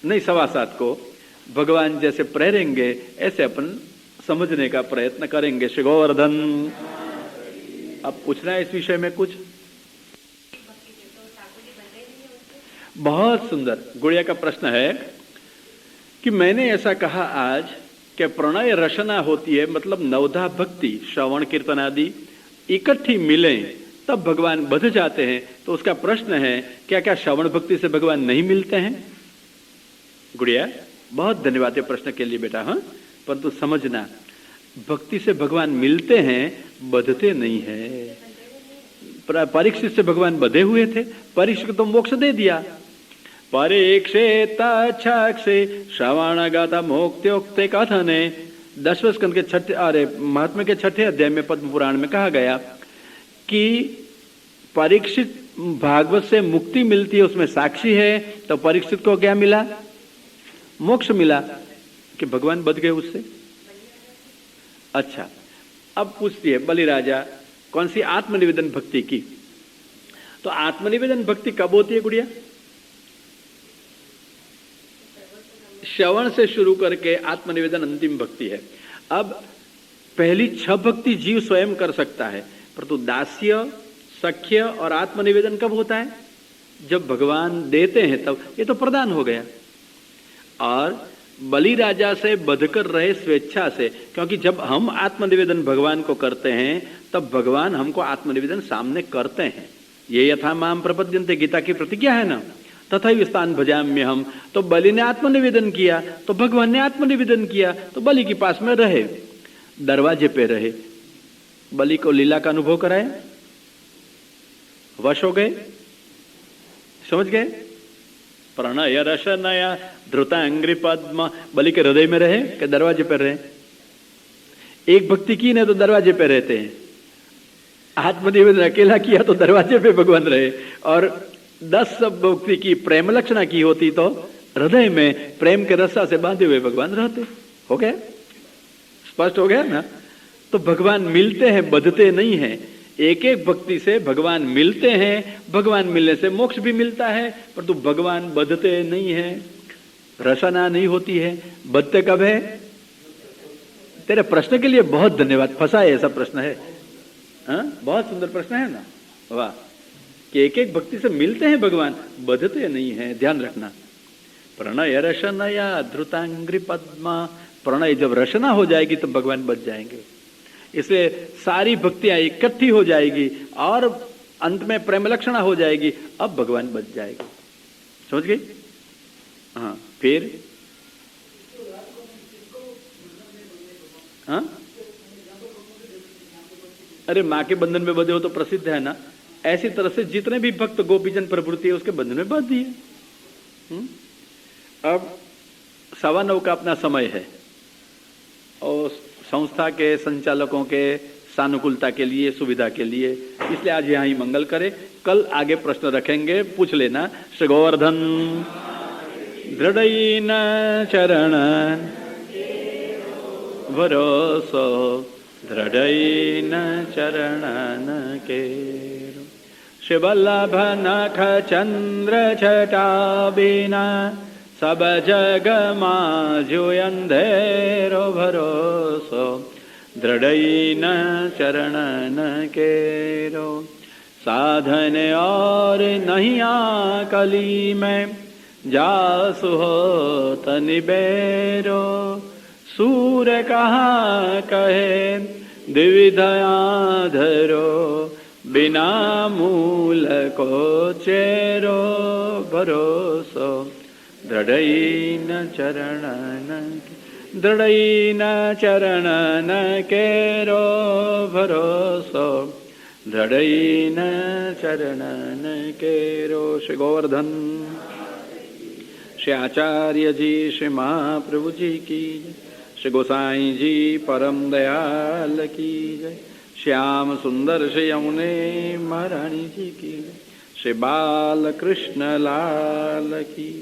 नहीं 7:15 को भगवान जैसे प्रेरेंगे ऐसे अपन समझने का प्रयत्न करेंगे। श्री गोवर्धन, अब पूछना है इस विषय में कुछ? बहुत सुंदर गुड़िया का प्रश्न है कि मैंने ऐसा कहा आज कि प्रणय रचना होती है, मतलब नवधा भक्ति, श्रवण कीर्तन आदि इकट्ठी मिले तब भगवान बध जाते हैं। तो उसका प्रश्न है क्या क्या श्रवण भक्ति से भगवान नहीं मिलते हैं? गुड़िया बहुत धन्यवाद है प्रश्न के लिए बेटा। हाँ, परंतु समझना, भक्ति से भगवान मिलते हैं, बधते नहीं है। परीक्षित से भगवान बधे हुए थे, परीक्षित को तो मोक्ष दे दिया। परीक्षित श्रवण गाथा मोक्त्योक्ते कथने, 10वें स्कंद के 6 महात्मा के 6ठे अध्याय में पद्म पुराण में कहा गया कि परीक्षित भागवत से मुक्ति मिलती है, उसमें साक्षी है। तो परीक्षित को क्या मिला? मोक्ष मिला कि भगवान बध गए उससे। अच्छा, अब पूछती है बलि राजा कौन सी आत्मनिवेदन भक्ति की? तो आत्मनिवेदन भक्ति कब होती है गुड़िया? श्रवण से शुरू करके आत्मनिवेदन अंतिम भक्ति है। अब पहली 6 भक्ति जीव स्वयं कर सकता है, परंतु दास्य, सख्य और आत्मनिवेदन कब होता है? जब भगवान देते हैं तब। ये तो प्रदान हो गया। और बलि राजा से बधकर रहे स्वेच्छा से, क्योंकि जब हम आत्मनिवेदन भगवान को करते हैं तब भगवान हमको आत्मनिवेदन सामने करते हैं। ये यथा माम प्रपद्यन्ते, गीता की प्रतिज्ञा है ना, तथा स्थान भजाम्य हम। तो बलि ने आत्मनिवेदन किया तो भगवान ने आत्मनिवेदन किया, तो बलि के पास में रहे, दरवाजे पे रहे, बलि को लीला का अनुभव कराया, वश हो गए। समझ गए? प्रणय रशनया धृतांग्रि पद्म, बलि के हृदय में रहे कि दरवाजे पर रहे? एक भक्ति की ने तो दरवाजे पे रहते हैं, आत्मनिवेदन अकेला किया तो दरवाजे पे भगवान रहे, और 10 भक्ति की प्रेम लक्षणा की होती तो हृदय में प्रेम के रस्सा से बांधे हुए भगवान रहते। हो गया, स्पष्ट हो गया ना। तो भगवान मिलते हैं, बंधते नहीं हैं। एक एक भक्ति से भगवान मिलते हैं, भगवान मिलने से मोक्ष भी मिलता है, परंतु भगवान बंधते नहीं है, रसना नहीं होती है। बंधते कब है? तेरे प्रश्न के लिए बहुत धन्यवाद। फंसा है ऐसा प्रश्न है, बहुत सुंदर प्रश्न है ना, वाह। कि एक एक भक्ति से मिलते हैं भगवान, बंधते नहीं है, ध्यान रखना। प्रणय रशनया धृतांग्रि पद्मा, प्रणय जब रचना हो जाएगी तो भगवान बच जाएंगे। इसलिए सारी भक्तियां इकट्ठी हो जाएगी और अंत में प्रेम लक्षणा हो जाएगी, अब भगवान बच जाएगी। समझ गई? हाँ, फिर हाँ, अरे माँ के बंधन में बंधे हो तो प्रसिद्ध है ना। ऐसी तरह से जितने भी भक्त गोपीजन प्रवृत्ति है उसके बंधन में बांध दिए। अब 9:15 का अपना समय है और संस्था के संचालकों के सानुकूलता के लिए, सुविधा के लिए, इसलिए आज यहाँ ही मंगल करे। कल आगे प्रश्न रखेंगे, पूछ लेना। श्री गोवर्धन दृढ़ चरण भरोसो, दृढ़ चरण के श्री वल्लभ नख चंद्र छटा बिना, सब जग माजु अंधेरो भरोसो, दृढ़ चरण केरो। साधन और नहीं आकली में, जासु हो तनिबेरो। सूर कहाँ कहे द्विविधया धरो, बिना मूल को चेरो भरोसो, दृढ़ चरण केरो भरोसो, दृढ़ चरण केरो। श्री गोवर्धन, श्री आचार्य जी, श्री महाप्रभु जी की जय। श्री गोसाई जी परम दयाल की जय। श्याम सुंदर श्री यमुने महारानी जी की जय। श्री बाल कृष्ण लाल की।